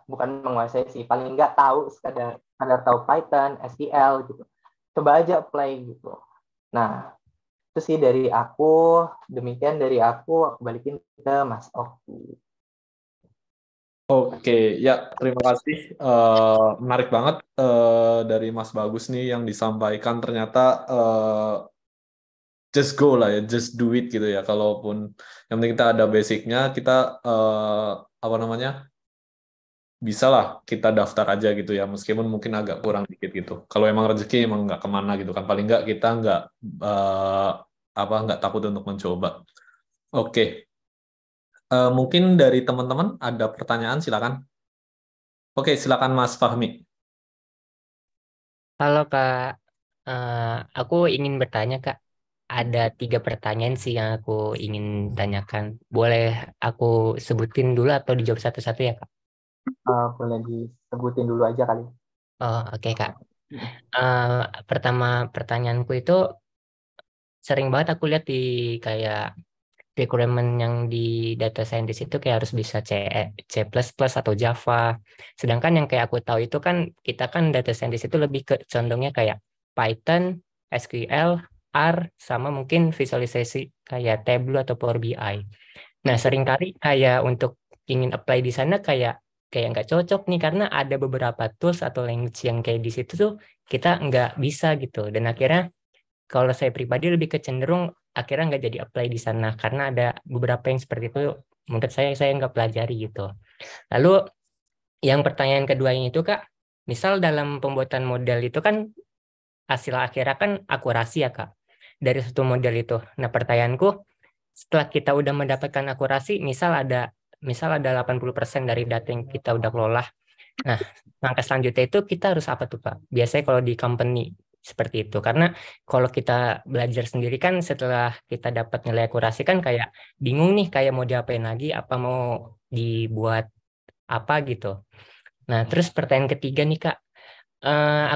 bukan menguasai sih, paling nggak tahu sekadar tahu Python, SQL gitu. Coba aja apply gitu. Nah, itu sih dari aku, demikian dari aku balikin ke Mas Oki. Oke, ya terima kasih. Menarik banget dari Mas Bagus nih yang disampaikan. Ternyata just go lah ya, just do it gitu ya. Kalaupun yang penting kita ada basicnya, kita apa namanya bisa lah kita daftar aja gitu ya, meskipun mungkin agak kurang dikit gitu. Kalau emang rezeki emang nggak kemana gitu kan, paling nggak kita eh, nggak takut untuk mencoba. Oke, mungkin dari teman-teman ada pertanyaan silakan. Oke, silakan Mas Fahmi. Halo Kak, aku ingin bertanya Kak. Ada 3 pertanyaan sih yang aku ingin tanyakan. Boleh aku sebutin dulu atau dijawab satu-satu ya Kak? Boleh disebutin dulu aja kali. Oh oke Kak. Eh, Pertama pertanyaanku itu sering banget aku lihat di kayak requirement yang di data scientist itu kayak harus bisa C++ atau Java. Sedangkan yang kayak aku tahu itu kan kita kan data scientist itu lebih ke condongnya kayak Python, SQL, R, sama mungkin visualisasi kayak Tableau atau Power BI. Nah, seringkali kayak untuk ingin apply di sana kayak kayak nggak cocok nih karena ada beberapa tools atau language yang kayak di situ tuh kita nggak bisa gitu. Dan akhirnya kalau saya pribadi lebih kecenderung akhirnya nggak jadi apply di sana karena ada beberapa yang seperti itu menurut saya nggak pelajari gitu. Lalu yang pertanyaan keduanya itu Kak, misal dalam pembuatan model itu kan hasil akhirnya kan akurasi ya Kak dari satu model itu. Nah pertanyaanku setelah kita udah mendapatkan akurasi, misal ada 80% dari data yang kita udah kelola. Nah, langkah selanjutnya itu kita harus apa tuh, Pak? Biasanya kalau di company seperti itu. Karena kalau kita belajar sendiri kan setelah kita dapat nilai akurasi kan kayak bingung nih kayak mau diapain lagi, apa mau dibuat apa gitu. Nah, terus pertanyaan ketiga nih, Kak.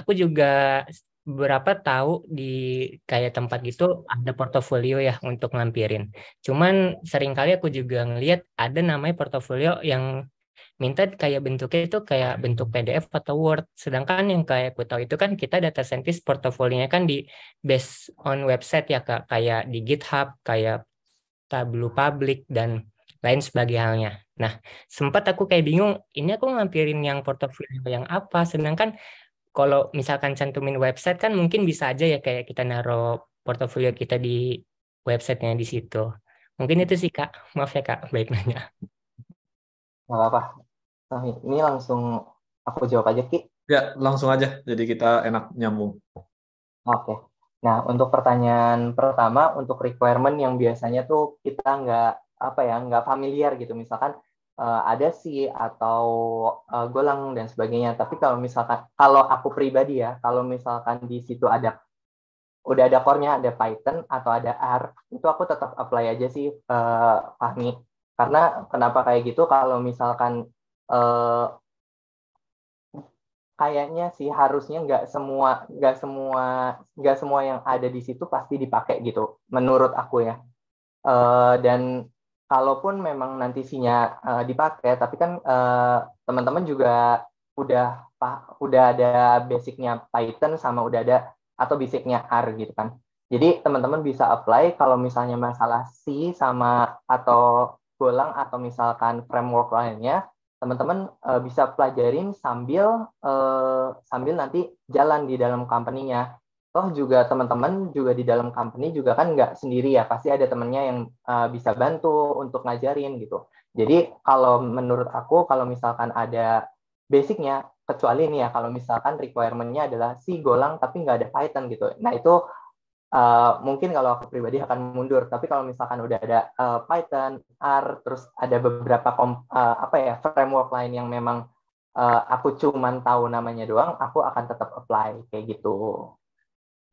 Aku juga beberapa tahu di kayak tempat gitu ada portofolio ya untuk ngampirin. Cuman seringkali aku juga ngelihat ada namanya portofolio yang minta kayak bentuknya itu kayak bentuk PDF atau Word. Sedangkan yang kayak aku tahu itu kan kita data scientist portofolionya kan di based on website ya Kak, kayak di GitHub, kayak Tableau Public dan lain sebagainya. Nah, sempat aku kayak bingung, ini aku ngampirin yang portofolio yang apa, sedangkan kalau misalkan cantumin website kan mungkin bisa aja ya kayak kita naruh portofolio kita di websitenya di situ. Mungkin itu sih Kak. Maaf ya Kak, baik nanya. Nggak apa-apa. Nah, ini langsung aku jawab aja, Ki. Ya, langsung aja. Jadi kita enak nyambung. Oke. Nah, untuk pertanyaan pertama, untuk requirement yang biasanya tuh kita nggak familiar gitu. Misalkan ada sih atau golang dan sebagainya. Tapi kalau aku pribadi ya, kalau misalkan di situ udah ada core-nya, ada Python atau ada R, itu aku tetap apply aja sih, Fahmi. Karena kenapa kayak gitu? Kalau misalkan eh, kayaknya sih harusnya nggak semua yang ada di situ pasti dipakai gitu, menurut aku ya. Dan kalaupun memang nanti sinya dipakai, tapi kan teman-teman juga udah ada basicnya Python sama udah ada atau basicnya R gitu kan. Jadi teman-teman bisa apply kalau misalnya masalah C sama atau Golang atau misalkan framework lainnya, teman-teman bisa pelajarin sambil nanti jalan di dalam company-nya. Toh juga teman-teman juga di dalam company juga kan nggak sendiri ya, pasti ada temennya yang bisa bantu untuk ngajarin gitu. Jadi kalau menurut aku, kalau misalkan ada basicnya, kecuali nih ya, kalau misalkan requirement-nya adalah si Golang tapi nggak ada Python gitu. Nah itu mungkin kalau aku pribadi akan mundur. Tapi kalau misalkan udah ada Python, R, terus ada beberapa framework lain yang memang aku cuman tahu namanya doang, aku akan tetap apply kayak gitu.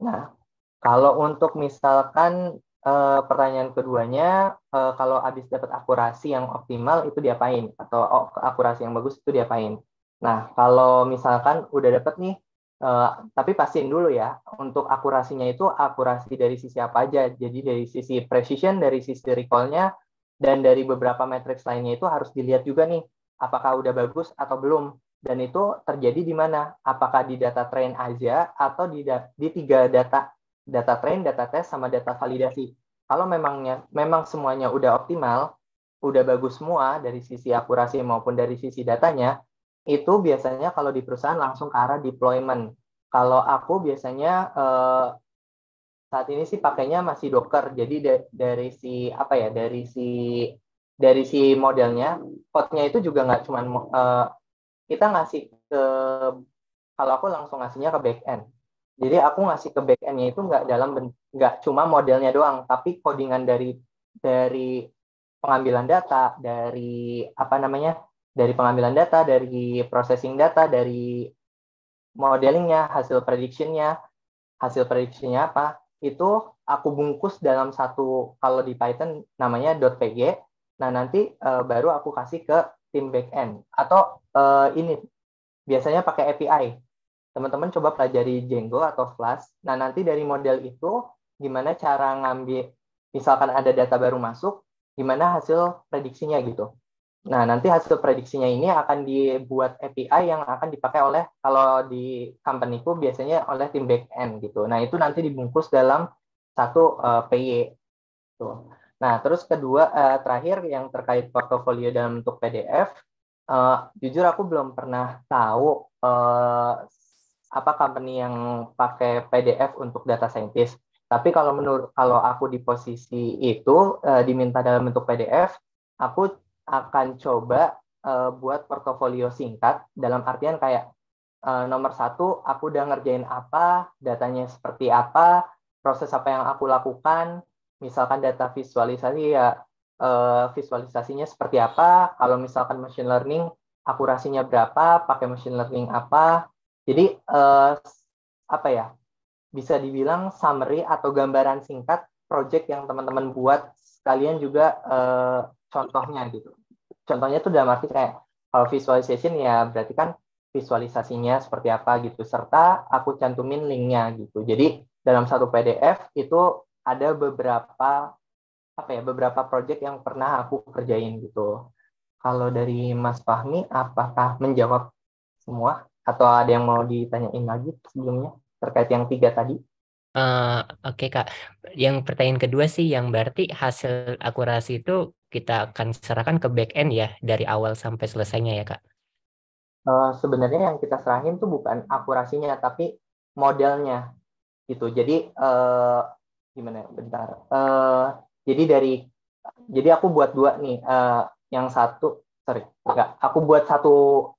Nah, kalau untuk misalkan pertanyaan keduanya, kalau habis dapat akurasi yang optimal itu diapain? Atau akurasi yang bagus itu diapain? Nah, kalau misalkan udah dapat nih, tapi pastiin dulu ya, untuk akurasinya itu akurasi dari sisi apa aja. Jadi dari sisi precision, dari sisi recall-nya, dan dari beberapa matriks lainnya itu harus dilihat juga nih, apakah udah bagus atau belum. Dan itu terjadi di mana? Apakah di data train aja atau di tiga data train, data test, sama data validasi. Kalau memang semuanya udah optimal, udah bagus semua dari sisi akurasi maupun dari sisi datanya, itu biasanya kalau di perusahaan langsung ke arah deployment. Kalau aku biasanya saat ini sih pakainya masih Docker. Jadi dari si apa ya, dari si modelnya, code-nya itu juga nggak cuman kita ngasih ke kalau aku langsung ngasihnya ke back end. Jadi aku ngasih ke back end-nya itu nggak cuma modelnya doang, tapi codingan dari pengambilan data, dari pengambilan data, dari processing data, dari modelingnya, hasil prediction-nya apa, itu aku bungkus dalam satu, kalau di Python namanya .pg. Nah, nanti baru aku kasih ke tim back end. Atau ini biasanya pakai API. Teman-teman coba pelajari Django atau Flask. Nah, nanti dari model itu gimana cara ngambil, misalkan ada data baru masuk, gimana hasil prediksinya gitu. Nah, nanti hasil prediksinya ini akan dibuat API yang akan dipakai oleh, kalau di company-ku biasanya oleh tim back end gitu. Nah, itu nanti dibungkus dalam satu PY. Tuh. Nah, terus terakhir yang terkait portofolio dalam bentuk PDF, jujur aku belum pernah tahu apa company yang pakai PDF untuk data scientist. Tapi kalau aku di posisi itu diminta dalam bentuk PDF, aku akan coba buat portofolio singkat dalam artian kayak nomor satu, aku udah ngerjain apa, datanya seperti apa, proses apa yang aku lakukan, misalkan data visualisasi ya visualisasinya seperti apa, kalau misalkan machine learning akurasinya berapa, pakai machine learning apa. Jadi apa ya, bisa dibilang summary atau gambaran singkat project yang teman-teman buat, sekalian juga contohnya gitu. Contohnya itu dalam arti kayak kalau visualization ya berarti kan visualisasinya seperti apa gitu, serta aku cantumin linknya gitu. Jadi dalam satu PDF itu ada beberapa project yang pernah aku kerjain gitu. Kalau dari Mas Fahmi, apakah menjawab semua atau ada yang mau ditanyain lagi sebelumnya terkait yang 3 tadi? Oke Kak, yang pertanyaan kedua sih yang berarti hasil akurasi itu kita akan serahkan ke back end ya dari awal sampai selesainya ya Kak. Sebenarnya yang kita serahin tuh bukan akurasinya, tapi modelnya gitu. Jadi gimana? Bentar. Jadi Jadi aku buat dua nih. Yang satu, aku buat satu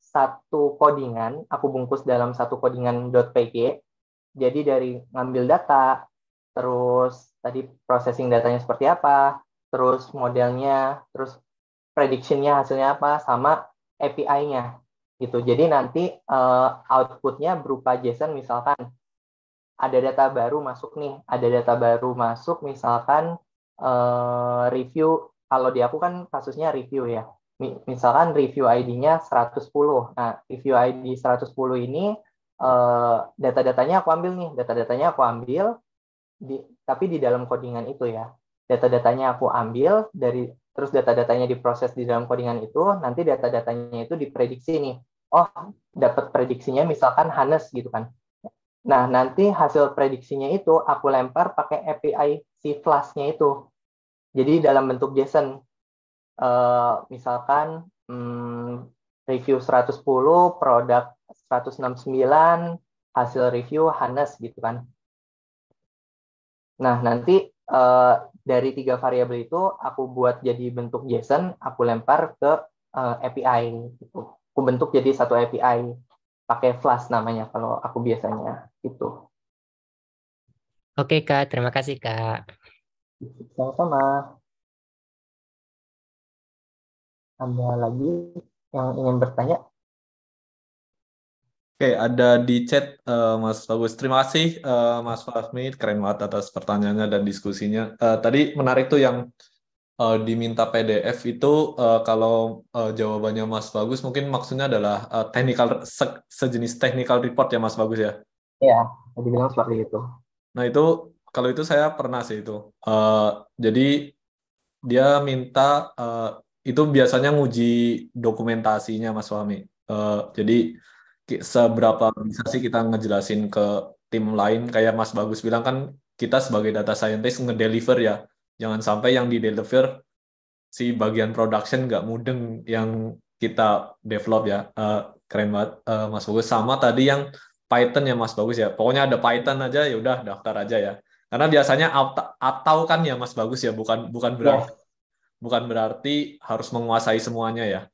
codingan, aku bungkus dalam satu codingan .pg. Jadi dari ngambil data, terus tadi processing datanya seperti apa, terus modelnya, terus prediction-nya hasilnya apa, sama API-nya gitu. Jadi nanti output-nya berupa JSON, misalkan ada data baru masuk misalkan review, kalau di aku kan kasusnya review ya. Misalkan review ID-nya 110. Nah, review ID 110 ini data-datanya aku ambil nih, tapi di dalam codingan itu ya. Data-datanya aku ambil terus data-datanya diproses di dalam codingan itu, nanti data-datanya itu diprediksi nih. Oh, dapat prediksinya misalkan Hanes gitu kan. Nah, nanti hasil prediksinya itu aku lempar pakai API si Flash-nya itu. Jadi dalam bentuk JSON. Misalkan review 110, produk 169, hasil review Hanes gitu kan. Nah, nanti dari 3 variabel itu aku buat jadi bentuk JSON, aku lempar ke API gitu. Aku bentuk jadi satu API. Pakai Flash namanya kalau aku biasanya gitu. Oke Kak, terima kasih Kak. Sama-sama. Ada lagi yang ingin bertanya? Oke, ada di chat Mas Bagus. Terima kasih Mas Fahmi, keren banget atas pertanyaannya dan diskusinya. Tadi menarik tuh yang diminta PDF itu, kalau jawabannya Mas Bagus mungkin maksudnya adalah sejenis technical report ya Mas Bagus ya. Iya, dibilang seperti itu. Nah itu kalau itu saya pernah sih itu. Jadi dia minta itu biasanya nguji dokumentasinya Mas Fahmi. Jadi seberapa bisa sih kita ngejelasin ke tim lain, kayak Mas Bagus bilang kan kita sebagai data scientist ngedeliver ya. Jangan sampai yang di-deliver si bagian production nggak mudeng yang kita develop ya. Keren banget Mas Bagus. Sama tadi yang Python ya Mas Bagus ya. Pokoknya ada Python aja ya udah daftar aja ya. Karena biasanya atau kan ya Mas Bagus ya, bukan Yes. bukan berarti harus menguasai semuanya ya.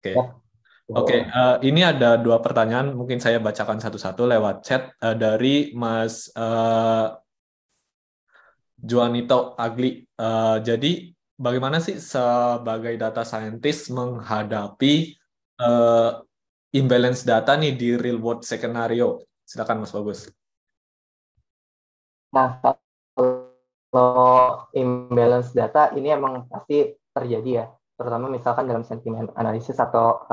Oke. Yep. Oke, ini ada 2 pertanyaan, mungkin saya bacakan satu-satu lewat chat dari Mas Juanito Agli. Jadi bagaimana sih sebagai data scientist menghadapi imbalance data nih di real world scenario? Silakan Mas Bagus. Nah, kalau imbalance data ini emang pasti terjadi ya, terutama misalkan dalam sentimen analisis atau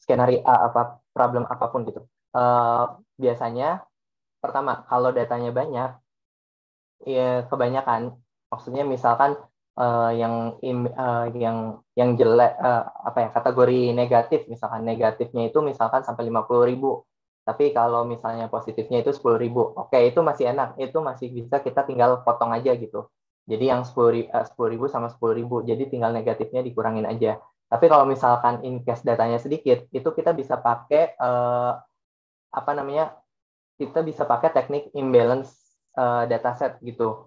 skenario problem apapun gitu. Biasanya pertama kalau datanya banyak, ya kebanyakan, maksudnya misalkan yang jelek, kategori negatif, misalkan negatifnya itu misalkan sampai 50.000. Tapi kalau misalnya positifnya itu 10.000, oke, itu masih enak, itu masih bisa kita tinggal potong aja gitu. Jadi yang 10.000 sama 10.000, jadi tinggal negatifnya dikurangin aja. Tapi kalau misalkan in case datanya sedikit, itu kita bisa pakai teknik imbalance dataset gitu.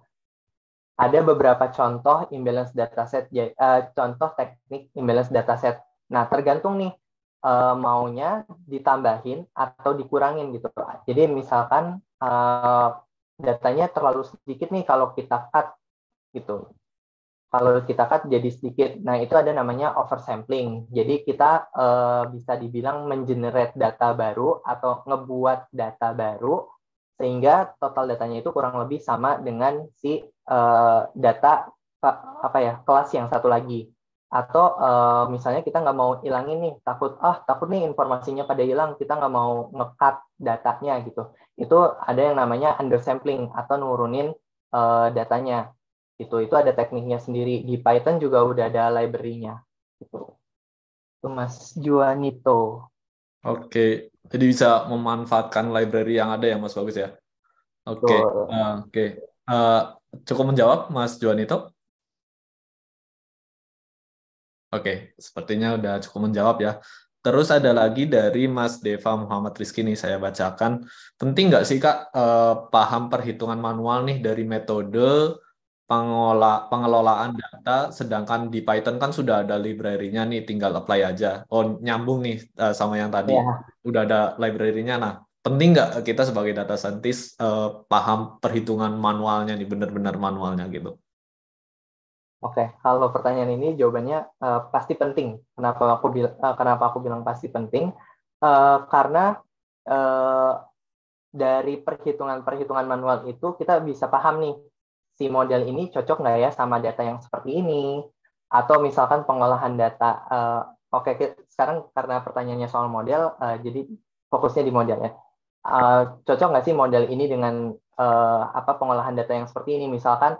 Ada beberapa contoh imbalance dataset, contoh teknik imbalance dataset. Nah, tergantung nih maunya ditambahin atau dikurangin gitu. Jadi misalkan datanya terlalu sedikit nih kalau kita cut gitu. Kalau kita cut jadi sedikit. Nah, itu ada namanya oversampling. Jadi kita bisa dibilang mengenerate data baru atau ngebuat data baru sehingga total datanya itu kurang lebih sama dengan si data kelas yang satu lagi. Atau misalnya kita nggak mau hilangin nih, takut nih informasinya pada hilang, kita nggak mau nge-cut datanya gitu. Itu ada yang namanya undersampling atau nurunin datanya. Itu ada tekniknya sendiri. Di Python juga udah ada library-nya. Gitu. Itu Mas Juanito. Oke, jadi bisa memanfaatkan library yang ada ya Mas Bagus ya. Oke, oke. Cukup menjawab Mas Juanito? Oke, sepertinya udah cukup menjawab ya. Terus ada lagi dari Mas Deva Muhammad Rizky nih, saya bacakan. Penting nggak sih Kak paham perhitungan manual nih dari metode pengelolaan data, sedangkan di Python kan sudah ada library-nya nih, tinggal apply aja. Oh, nyambung nih sama yang tadi. Ya, Udah ada library-nya. Nah, penting nggak kita sebagai data scientist paham perhitungan manualnya nih, benar-benar manualnya gitu. oke. Kalau pertanyaan ini jawabannya pasti penting. Kenapa aku bilang pasti penting? Karena eh, dari perhitungan manual itu kita bisa paham nih, si model ini cocok nggak ya sama data yang seperti ini, atau misalkan pengolahan data. Oke, sekarang karena pertanyaannya soal model, jadi fokusnya di model ya. Cocok nggak sih model ini dengan pengolahan data yang seperti ini? Misalkan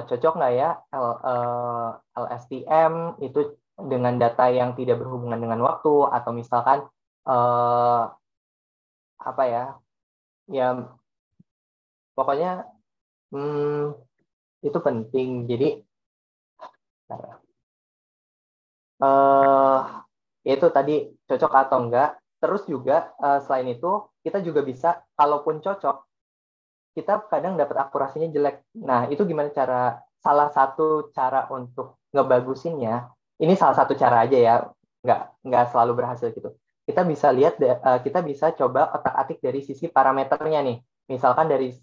cocok nggak ya LSTM itu dengan data yang tidak berhubungan dengan waktu, atau misalkan eh, apa ya pokoknya itu penting. Jadi eh itu tadi cocok atau enggak. Terus juga selain itu kita juga bisa, kalaupun cocok, kita kadang dapat akurasinya jelek. Nah, itu gimana salah satu cara untuk ngebagusinnya, ini salah satu cara aja ya, nggak selalu berhasil gitu. Kita bisa lihat, kita bisa coba otak-atik dari sisi parameternya nih. Misalkan dari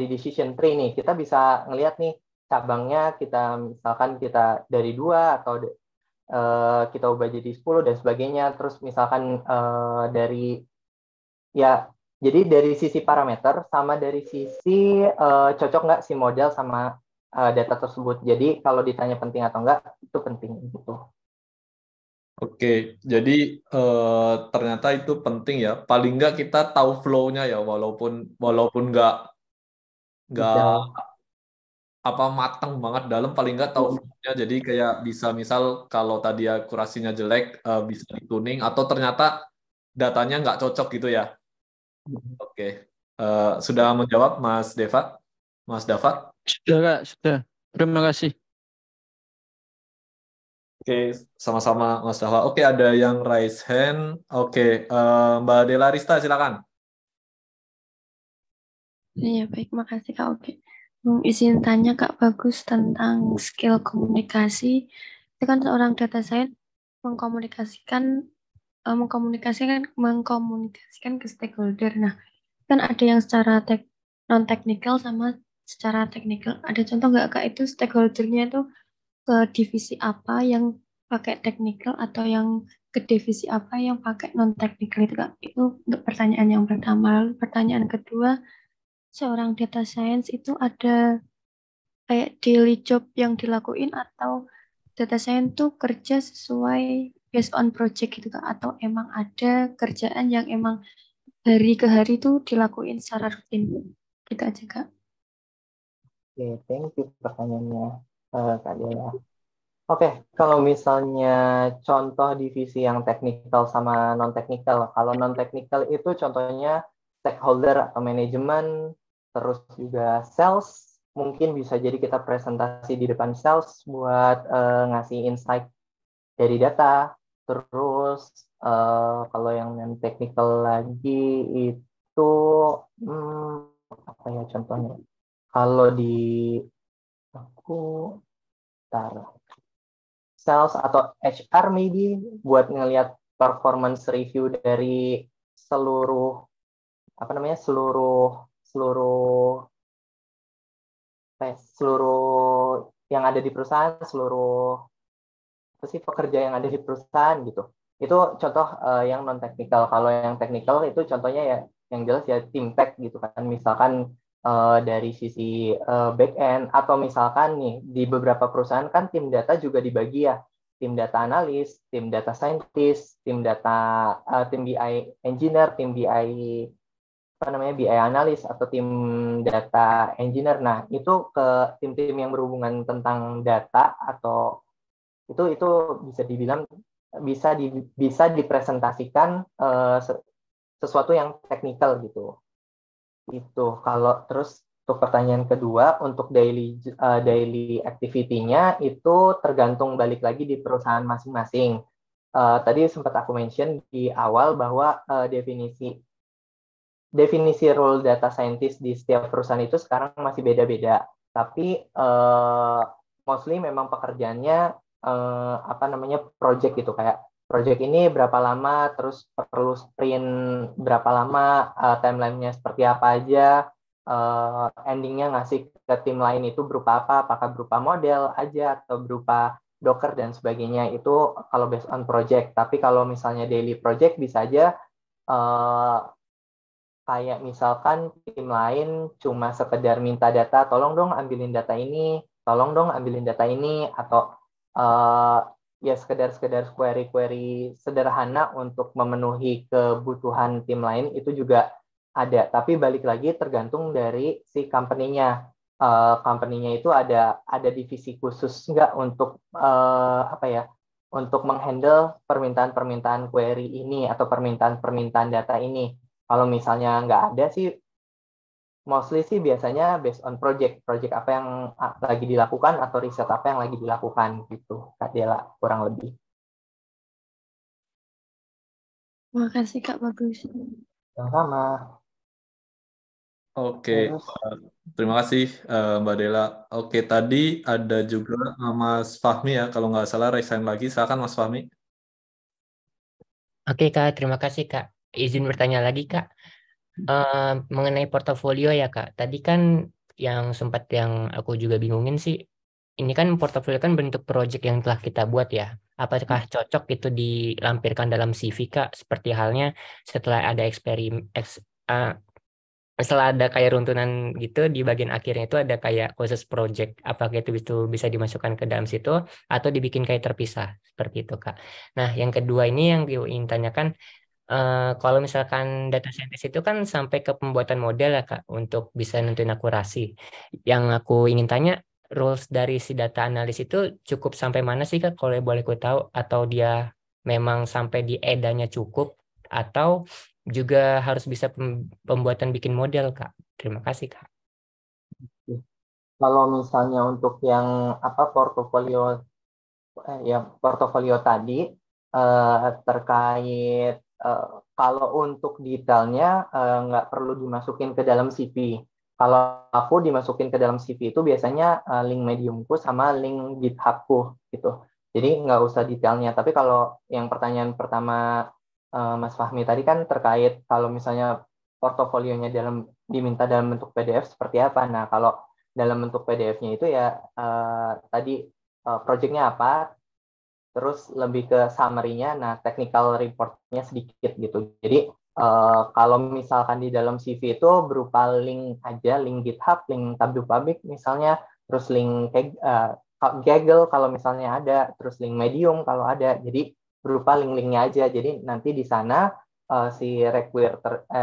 decision tree nih, kita bisa ngelihat nih cabangnya, misalkan kita dari 2 atau kita ubah jadi 10 dan sebagainya. Terus misalkan jadi dari sisi parameter sama dari sisi cocok nggak si model sama data tersebut. Jadi kalau ditanya penting atau enggak, itu penting gitu. Oke, jadi ternyata itu penting ya. Paling nggak kita tahu flow-nya ya, walaupun nggak Detail. matang banget dalam, paling nggak tahu flow-nya. Jadi kayak bisa misal kalau tadi akurasinya jelek bisa dituning, atau ternyata datanya nggak cocok gitu ya. Oke. Sudah menjawab Mas Dava? Sudah, Kak, sudah. Terima kasih. Oke, sama-sama Mas Dava. Oke, ada yang raise hand. Oke, Mbak Dela Rista silakan. Iya, baik. Makasih, Kak. Oke. Izin tanya, Kak Bagus, tentang skill komunikasi. Itu kan seorang data science mengkomunikasikan ke stakeholder. Nah, kan ada yang secara non-technical sama secara technical. Ada contoh nggak, Kak, itu stakeholdernya itu ke divisi apa yang pakai technical, atau yang ke divisi apa yang pakai non-technical itu, Kak? Itu untuk pertanyaan yang pertama. Lalu pertanyaan kedua, seorang data science itu ada kayak daily job yang dilakuin, atau data science tuh kerja sesuai based on project gitu, Kak? Atau emang ada kerjaan yang emang hari ke hari tuh dilakuin secara rutin? Gitu aja, Kak. Oke, thank you pertanyaannya, Kak Dela. Oke, kalau misalnya contoh divisi yang teknikal sama non-teknikal. Kalau non-teknikal itu contohnya stakeholder atau manajemen, terus juga sales. Mungkin bisa jadi kita presentasi di depan sales buat ngasih insight dari data. Terus kalau yang non-teknikal lagi itu apa ya contohnya? Kalau di aku sales atau HR maybe buat ngelihat performance review dari seluruh seluruh seluruh seluruh yang ada di perusahaan, seluruh pekerja yang ada di perusahaan gitu. Itu contoh yang non teknikal. Kalau yang teknikal itu contohnya ya yang jelas ya tim tech gitu kan. Misalkan dari sisi back end, atau misalkan nih di beberapa perusahaan kan tim data juga dibagi ya, tim data analis, tim data scientist, tim BI engineer, tim BI analis, atau tim data engineer. Nah, itu ke tim-tim yang berhubungan tentang data, atau itu bisa dibilang bisa dipresentasikan sesuatu yang teknikal gitu. Itu kalau terus untuk pertanyaan kedua, untuk daily activity-nya itu tergantung balik lagi di perusahaan masing-masing. Tadi sempat aku mention di awal bahwa definisi role data scientist di setiap perusahaan itu sekarang masih beda-beda. tapi mostly memang pekerjaannya project gitu, kayak project ini berapa lama, terus perlu sprint berapa lama, timeline-nya seperti apa aja, ending-nya ngasih ke tim lain itu berupa apa, apakah berupa model aja atau berupa Docker dan sebagainya. Itu kalau based on project. Tapi kalau misalnya daily project bisa aja kayak misalkan tim lain cuma sekedar minta data, tolong dong ambilin data ini, tolong dong ambilin data ini, atau ya sekedar query-query sederhana untuk memenuhi kebutuhan tim lain itu juga ada. Tapi balik lagi tergantung dari si company-nya. Company-nya itu ada divisi khusus nggak untuk untuk menghandle permintaan-permintaan query ini atau permintaan-permintaan data ini. Kalau misalnya nggak ada sih, mostly sih biasanya based on project apa yang lagi dilakukan atau riset apa yang lagi dilakukan gitu, Kak Dela, kurang lebih. Makasih Kak, bagus. Sama-sama. Oke, Terus, terima kasih Mbak Dela. Oke, tadi ada juga Mas Fahmi ya, kalau nggak salah raise hand lagi. Silakan Mas Fahmi. Oke Kak, terima kasih Kak. Izin bertanya lagi Kak. Mengenai portofolio ya Kak. Tadi kan yang aku juga bingungin sih. Ini kan portofolio kan bentuk project yang telah kita buat ya. Apakah cocok itu dilampirkan dalam CV Kak? Seperti halnya setelah ada setelah ada kayak runtunan gitu di bagian akhirnya itu ada kayak khusus project, apakah itu bisa dimasukkan ke dalam situ atau dibikin kayak terpisah seperti itu Kak. Nah yang kedua ini yang gue ingin tanyakan, kalau misalkan data scientist itu kan sampai ke pembuatan model ya Kak untuk bisa nentuin akurasi. Yang aku ingin tanya, rules dari si data analis itu cukup sampai mana sih Kak, kalau boleh gue tahu, atau dia memang sampai di EDA-nya cukup atau juga harus bisa pembuatan bikin model Kak. Terima kasih Kak. kalau misalnya untuk yang portofolio tadi terkait kalau untuk detailnya nggak perlu dimasukin ke dalam CV. Kalau aku dimasukin ke dalam CV itu biasanya link Mediumku sama link GitHubku gitu. Jadi nggak usah detailnya. Tapi kalau yang pertanyaan pertama Mas Fahmi tadi kan terkait kalau misalnya portofolionya diminta dalam bentuk PDF seperti apa. Nah, kalau dalam bentuk PDF-nya itu ya tadi project-nya apa, terus lebih ke summary-nya, nah technical report-nya sedikit gitu. Jadi kalau misalkan di dalam CV itu berupa link aja, link GitHub, link Tableau Public misalnya, terus link Kaggle kalau misalnya ada, terus link Medium kalau ada. Jadi berupa link-linknya aja. Jadi nanti di sana si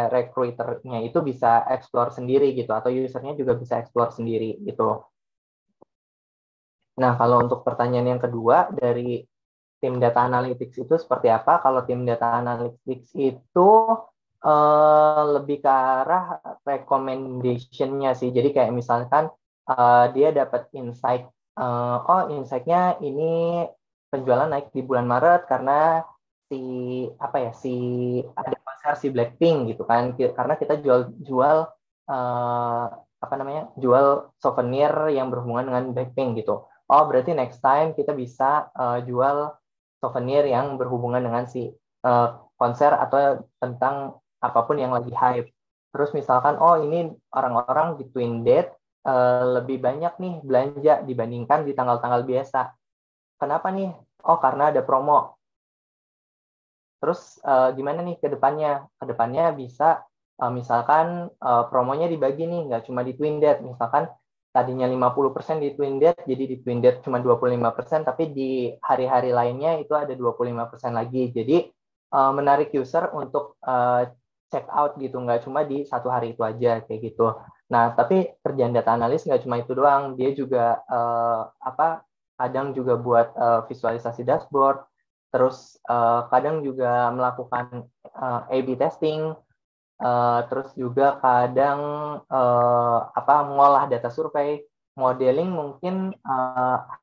recruiter-nya itu bisa explore sendiri gitu, atau usernya juga bisa explore sendiri gitu. Nah, kalau untuk pertanyaan yang kedua dari tim data analytics itu seperti apa? Kalau tim data analytics itu lebih ke arah recommendation-nya sih. Jadi kayak misalkan dia dapat insight, insight-nya ini penjualan naik di bulan Maret karena si ada konser si Blackpink gitu kan. Karena kita jual jual souvenir yang berhubungan dengan Blackpink gitu. Oh, berarti next time kita bisa jual souvenir yang berhubungan dengan si konser atau tentang apapun yang lagi hype. Terus misalkan, oh ini orang-orang di Twin Date lebih banyak nih belanja dibandingkan di tanggal-tanggal biasa. Kenapa nih? Oh, karena ada promo. Terus gimana nih ke depannya? Ke depannya bisa misalkan promonya dibagi nih, nggak cuma di Twin Date. Misalkan tadinya 50% di Twin Date, jadi di Twin Date cuma 25%, tapi di hari-hari lainnya itu ada 25% lagi. Jadi menarik user untuk check out gitu, nggak cuma di satu hari itu aja kayak gitu. Nah, tapi kerjaan data analis nggak cuma itu doang, dia juga kadang juga buat visualisasi dashboard, terus kadang juga melakukan A/B testing, terus juga kadang mengolah data survei, modeling mungkin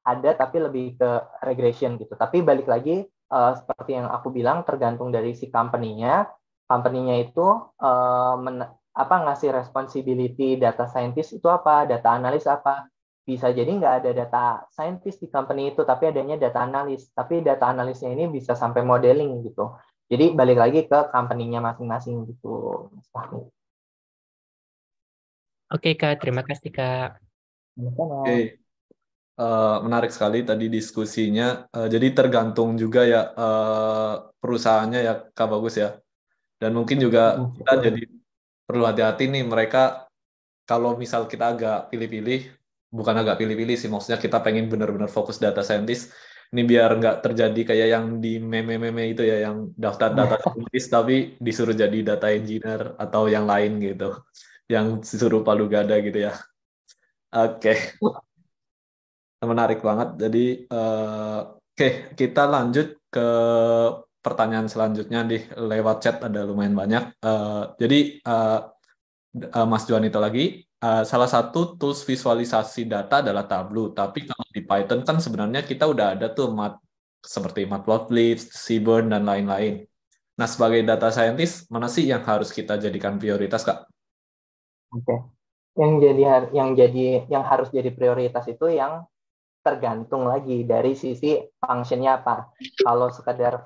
ada tapi lebih ke regression gitu. Tapi balik lagi seperti yang aku bilang tergantung dari si company-nya. Company-nya itu ngasih responsibility data scientist itu apa, data analis apa. bisa jadi nggak ada data scientist di company itu, tapi adanya data analis. Tapi data analisnya ini bisa sampai modeling gitu. Jadi balik lagi ke company-nya masing-masing gitu, Mas Fahmi. Oke Kak, terima kasih Kak. Oke. Menarik sekali tadi diskusinya. Jadi tergantung juga ya perusahaannya ya Kak Bagus ya. Dan mungkin juga kita jadi perlu hati-hati nih mereka kalau misal kita agak pilih-pilih, bukan agak pilih-pilih sih, maksudnya kita pengen benar-benar fokus data scientist, ini biar nggak terjadi kayak yang di meme-meme itu ya, yang daftar data scientist tapi disuruh jadi data engineer atau yang lain gitu, yang disuruh palu gada gitu ya. Oke. Menarik banget. Jadi, oke, kita lanjut ke pertanyaan selanjutnya di lewat chat ada lumayan banyak. Jadi, Mas Juan itu lagi, salah satu tools visualisasi data adalah Tableau. Tapi kalau di Python kan sebenarnya kita udah ada tuh seperti Matplotlib, Seaborn, dan lain-lain. Nah, sebagai data scientist, mana sih yang harus kita jadikan prioritas, Kak? Oke. Yang harus jadi prioritas itu yang tergantung lagi dari sisi functionnya apa. Kalau sekadar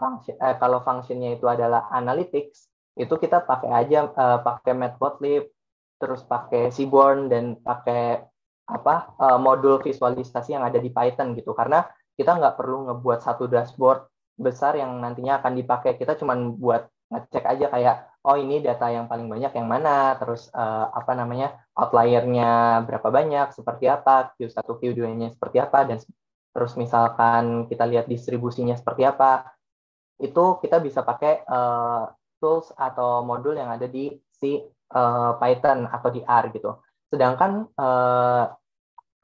kalau functionnya itu adalah analytics, itu kita pakai aja pakai Matplotlib, terus pakai Seaborn dan pakai modul visualisasi yang ada di Python gitu. Karena kita nggak perlu ngebuat satu dashboard besar yang nantinya akan dipakai. Kita cuma buat ngecek aja kayak, oh ini data yang paling banyak yang mana, terus outlier-nya berapa banyak, seperti apa, Q1, Q2-nya seperti apa, dan terus misalkan kita lihat distribusinya seperti apa, itu kita bisa pakai tools atau modul yang ada di si Python atau di R gitu. Sedangkan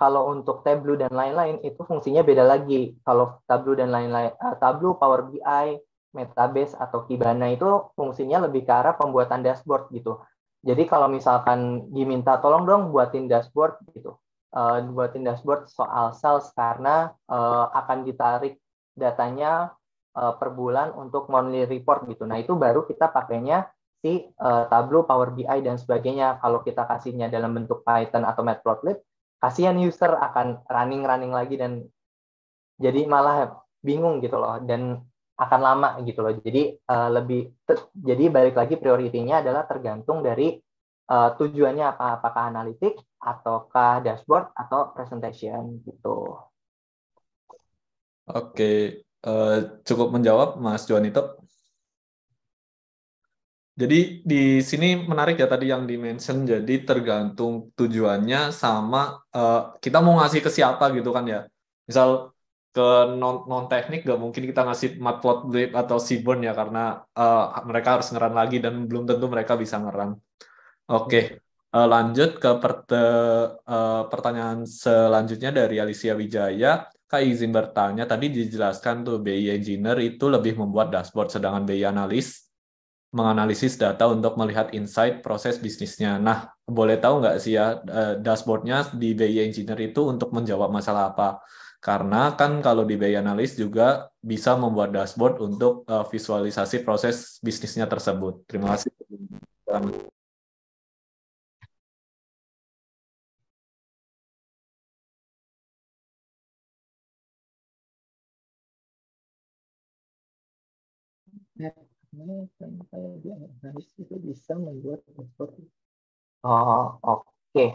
kalau untuk Tableau dan lain-lain itu fungsinya beda lagi. Kalau Tableau dan lain-lain, Tableau, Power BI, Metabase atau Kibana itu fungsinya lebih ke arah pembuatan dashboard gitu. Jadi kalau misalkan diminta tolong dong buatin dashboard gitu, buatin dashboard soal sales karena akan ditarik datanya per bulan untuk monthly report gitu. Nah itu baru kita pakainya si Tableau, Power BI dan sebagainya. Kalau kita kasihnya dalam bentuk Python atau Matplotlib, kasihan user akan running lagi dan jadi malah bingung gitu loh dan akan lama gitu loh. Jadi jadi balik lagi prioritinya adalah tergantung dari tujuannya apa, apakah analitik ataukah dashboard atau presentation gitu. Oke, cukup menjawab Mas Juan itu. Jadi di sini menarik ya tadi yang di-mention, jadi tergantung tujuannya sama kita mau ngasih ke siapa gitu kan ya. Misal ke non teknik nggak mungkin kita ngasih Matplotlib atau Seaborn ya karena mereka harus ngeran lagi dan belum tentu mereka bisa ngeran. Oke, lanjut ke pertanyaan selanjutnya dari Alicia Wijaya. Kak izin bertanya, tadi dijelaskan tuh BI Engineer itu lebih membuat dashboard, sedangkan BI Analis menganalisis data untuk melihat insight proses bisnisnya. Nah, boleh tahu nggak sih ya dashboardnya di BI Engineer itu untuk menjawab masalah apa? Karena kan kalau di BI Analyst juga bisa membuat dashboard untuk visualisasi proses bisnisnya tersebut. Terima kasih. Itu bisa membuat dashboard. Oh, oke.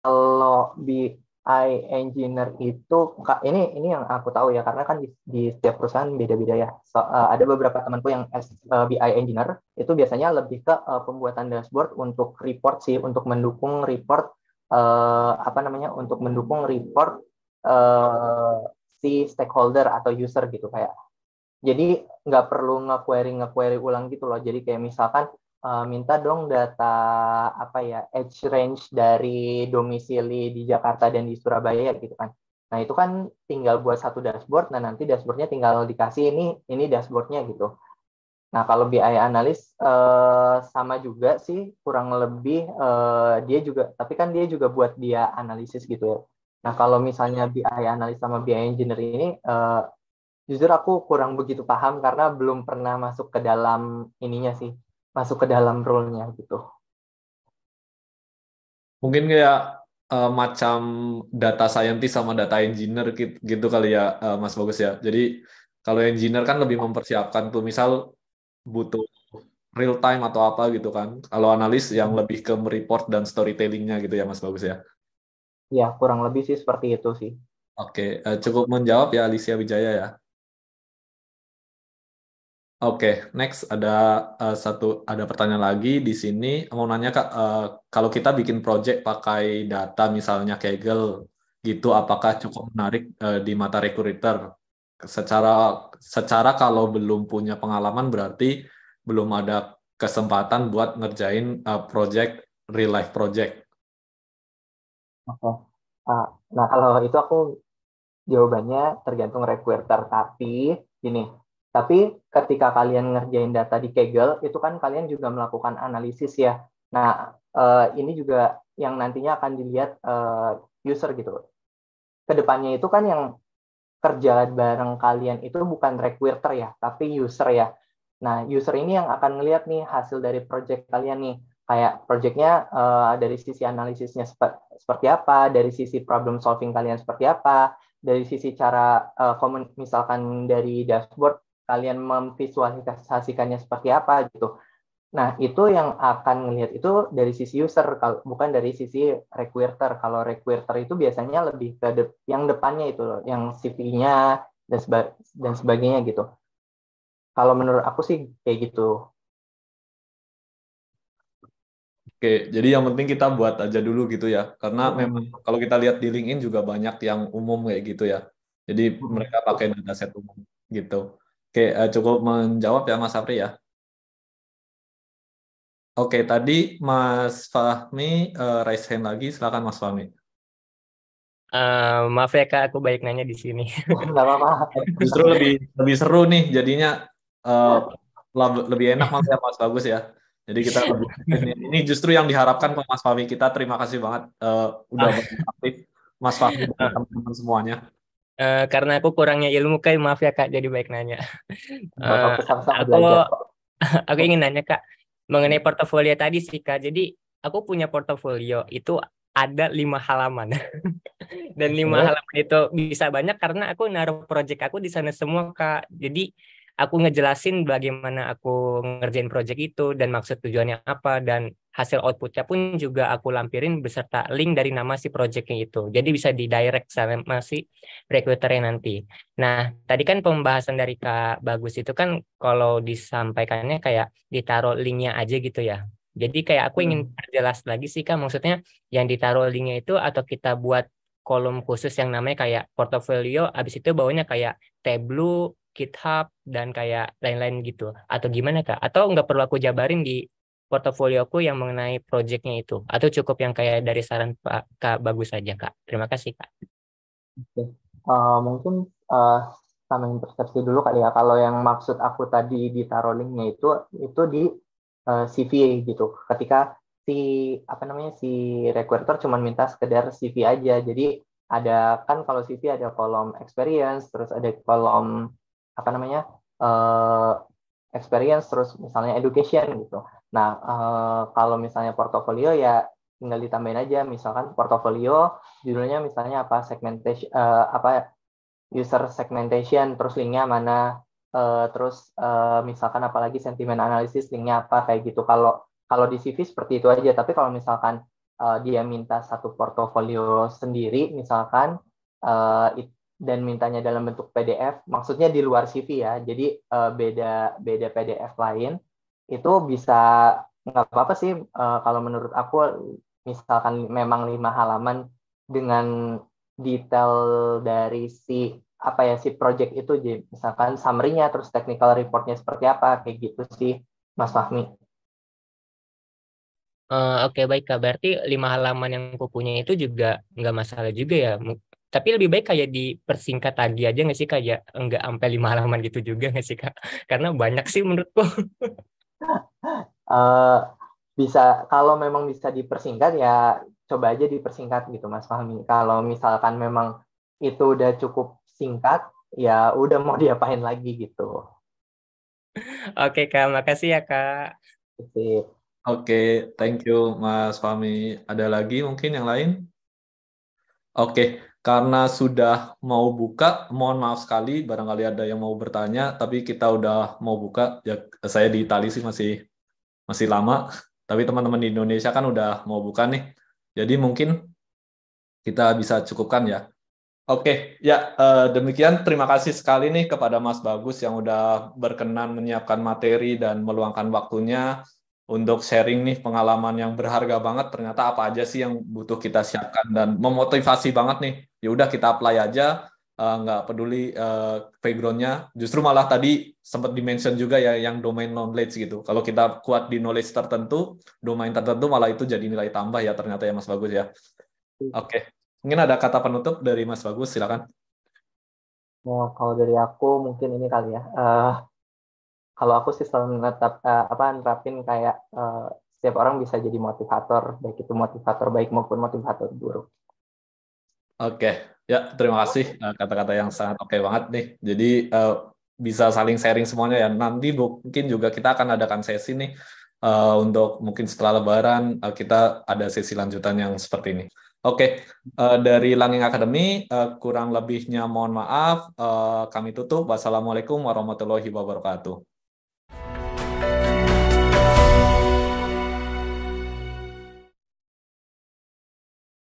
Kalau BI engineer itu ini yang aku tahu ya karena kan di setiap perusahaan beda-beda ya. Ada beberapa temanku yang BI engineer itu biasanya lebih ke pembuatan dashboard untuk report sih, untuk mendukung report untuk mendukung report si stakeholder atau user gitu kayak. Jadi nggak perlu nge-query ulang gitu loh. Jadi kayak misalkan minta dong data age range dari domisili di Jakarta dan di Surabaya gitu kan. Nah itu kan tinggal buat satu dashboard. Nah nanti dashboardnya tinggal dikasih ini dashboardnya gitu. Nah kalau BI analis sama juga sih kurang lebih dia juga, tapi kan dia juga buat dia analisis gitu ya. Nah kalau misalnya BI analis sama BI engineer ini jujur aku kurang begitu paham karena belum pernah masuk ke dalam ininya sih, masuk ke dalam role-nya gitu. Mungkin kayak macam data scientist sama data engineer gitu kali ya, Mas Bagus ya. Jadi kalau engineer kan lebih mempersiapkan tuh, misal butuh real time atau apa gitu kan. Kalau analis yang lebih ke report dan storytellingnya gitu ya, Mas Bagus ya. Ya, kurang lebih sih seperti itu sih. Oke, cukup menjawab ya Alicia Wijaya ya. Oke, next ada pertanyaan lagi di sini. Mau nanya Kak, kalau kita bikin project pakai data misalnya Kaggle gitu, apakah cukup menarik di mata recruiter? Secara secara kalau belum punya pengalaman berarti belum ada kesempatan buat ngerjain project real life project. Oke. Nah, kalau itu aku jawabannya tergantung recruiter. Tapi ketika kalian ngerjain data di Kaggle, itu kan kalian juga melakukan analisis ya. Nah, ini juga yang nantinya akan dilihat user gitu. Kedepannya itu kan yang kerja bareng kalian itu bukan recruiter ya, tapi user ya. Nah, user ini yang akan ngelihat nih hasil dari project kalian nih. Kayak projectnya dari sisi analisisnya seperti apa, dari sisi problem solving kalian seperti apa, dari sisi cara misalkan dari dashboard kalian memvisualisasikannya seperti apa gitu. Nah, itu yang akan ngelihat itu dari sisi user, bukan dari sisi recruiter. Kalau recruiter itu biasanya lebih ke yang depannya itu loh, yang CV-nya dan sebagainya gitu. Kalau menurut aku sih kayak gitu. Oke, jadi yang penting kita buat aja dulu gitu ya. Karena memang kalau kita lihat di LinkedIn juga banyak yang umum kayak gitu ya. Jadi mereka pakai dataset umum gitu. Oke, cukup menjawab ya Mas Afri ya. Oke, tadi Mas Fahmi raise hand lagi. Silakan Mas Fahmi. Maaf ya Kak, aku baik nanya di sini. Nggak apa-apa. Justru lebih seru nih jadinya, lebih enak malah ya Mas Bagus ya. Jadi kita ini justru yang diharapkan ke Mas Fahmi. Kita terima kasih banget udah aktif Mas Fahmi dan teman-teman semuanya. Karena aku kurangnya ilmu Kak, maaf ya Kak, jadi baik nanya. Nggak apa-apa, sama-sama Aku belajar. aku ingin nanya Kak mengenai portofolio tadi sih Kak. Jadi aku punya portofolio itu ada 5 halaman. Dan 5 halaman itu bisa banyak karena aku naruh project aku di sana semua Kak. Jadi aku ngejelasin bagaimana aku ngerjain project itu dan maksud tujuannya apa, dan hasil outputnya pun juga aku lampirin beserta link dari nama si projectnya itu. Jadi bisa di direct sama si recruiternya nanti. Nah, tadi kan pembahasan dari Kak Bagus itu kan kalau disampaikannya kayak ditaruh linknya aja gitu ya. Jadi kayak aku ingin perjelas lagi sih Kak, maksudnya yang ditaruh linknya itu atau kita buat kolom khusus yang namanya kayak portofolio, habis itu bawahnya kayak Tableau, GitHub, dan kayak lain-lain gitu. Atau gimana Kak? Atau nggak perlu aku jabarin di portofolioku yang mengenai projectnya itu? Atau cukup yang kayak dari saran Pak Kak Bagus saja Kak? Terima kasih Kak. Oke. Mungkin samain persepsi dulu kali ya. Kalau yang maksud aku tadi ditaruh linknya itu di CV gitu. Ketika si recruiter cuma minta sekedar CV aja. Jadi ada kan kalau CV ada kolom experience, terus ada kolom apa namanya eh, experience, terus misalnya education gitu. Nah, kalau misalnya portofolio ya tinggal ditambahin aja, misalkan portofolio judulnya misalnya apa segmentation, apa user segmentation, terus linknya mana, terus misalkan apalagi sentiment analysis linknya apa kayak gitu. Kalau kalau di CV seperti itu aja, tapi kalau misalkan dia minta satu portofolio sendiri misalkan, dan mintanya dalam bentuk PDF, maksudnya di luar CV ya, jadi beda beda PDF lain, itu bisa nggak apa-apa sih, kalau menurut aku misalkan memang 5 halaman dengan detail dari si project itu, misalkan summary-nya, terus technical report-nya seperti apa, kayak gitu sih Mas Fahmi. Oke baik Kak, berarti 5 halaman yang aku punya itu juga nggak masalah juga ya. Tapi lebih baik kayak dipersingkat tadi aja nggak sih Kak ya? Nggak sampai 5 halaman gitu juga nggak sih Kak? Karena banyak sih menurutku. Eh, Bisa, kalau memang bisa dipersingkat ya coba aja dipersingkat gitu Mas Fahmi. Kalau misalkan memang itu udah cukup singkat, ya udah mau diapain lagi gitu. Oke Kak, makasih ya Kak. Oke. Oke, thank you Mas Fahmi. Ada lagi mungkin yang lain? Oke, karena sudah mau buka, mohon maaf sekali barangkali ada yang mau bertanya, tapi kita udah mau buka. Ya, saya di Itali sih masih lama, tapi teman-teman di Indonesia kan udah mau buka nih. Jadi mungkin kita bisa cukupkan ya. Oke, ya demikian. Terima kasih sekali nih kepada Mas Bagus yang udah berkenan menyiapkan materi dan meluangkan waktunya untuk sharing nih pengalaman yang berharga banget. Ternyata apa aja sih yang butuh kita siapkan dan memotivasi banget nih. Ya udah kita apply aja, nggak peduli background-nya. Justru malah tadi sempat dimention juga ya yang domain knowledge gitu. Kalau kita kuat di knowledge tertentu, domain tertentu malah itu jadi nilai tambah ya ternyata ya Mas Bagus ya. Oke. Mungkin ada kata penutup dari Mas Bagus, silakan. Nah, kalau dari aku mungkin ini kali ya. Kalau aku sih selalu nerapin kayak setiap orang bisa jadi motivator, baik itu motivator baik maupun motivator buruk. Oke, ya terima kasih kata-kata yang sangat oke banget nih. Jadi bisa saling sharing semuanya ya. Nanti mungkin juga kita akan adakan sesi nih untuk mungkin setelah Lebaran kita ada sesi lanjutan yang seperti ini. Oke, dari Langing Academy kurang lebihnya mohon maaf. Kami tutup. Wassalamualaikum warahmatullahi wabarakatuh.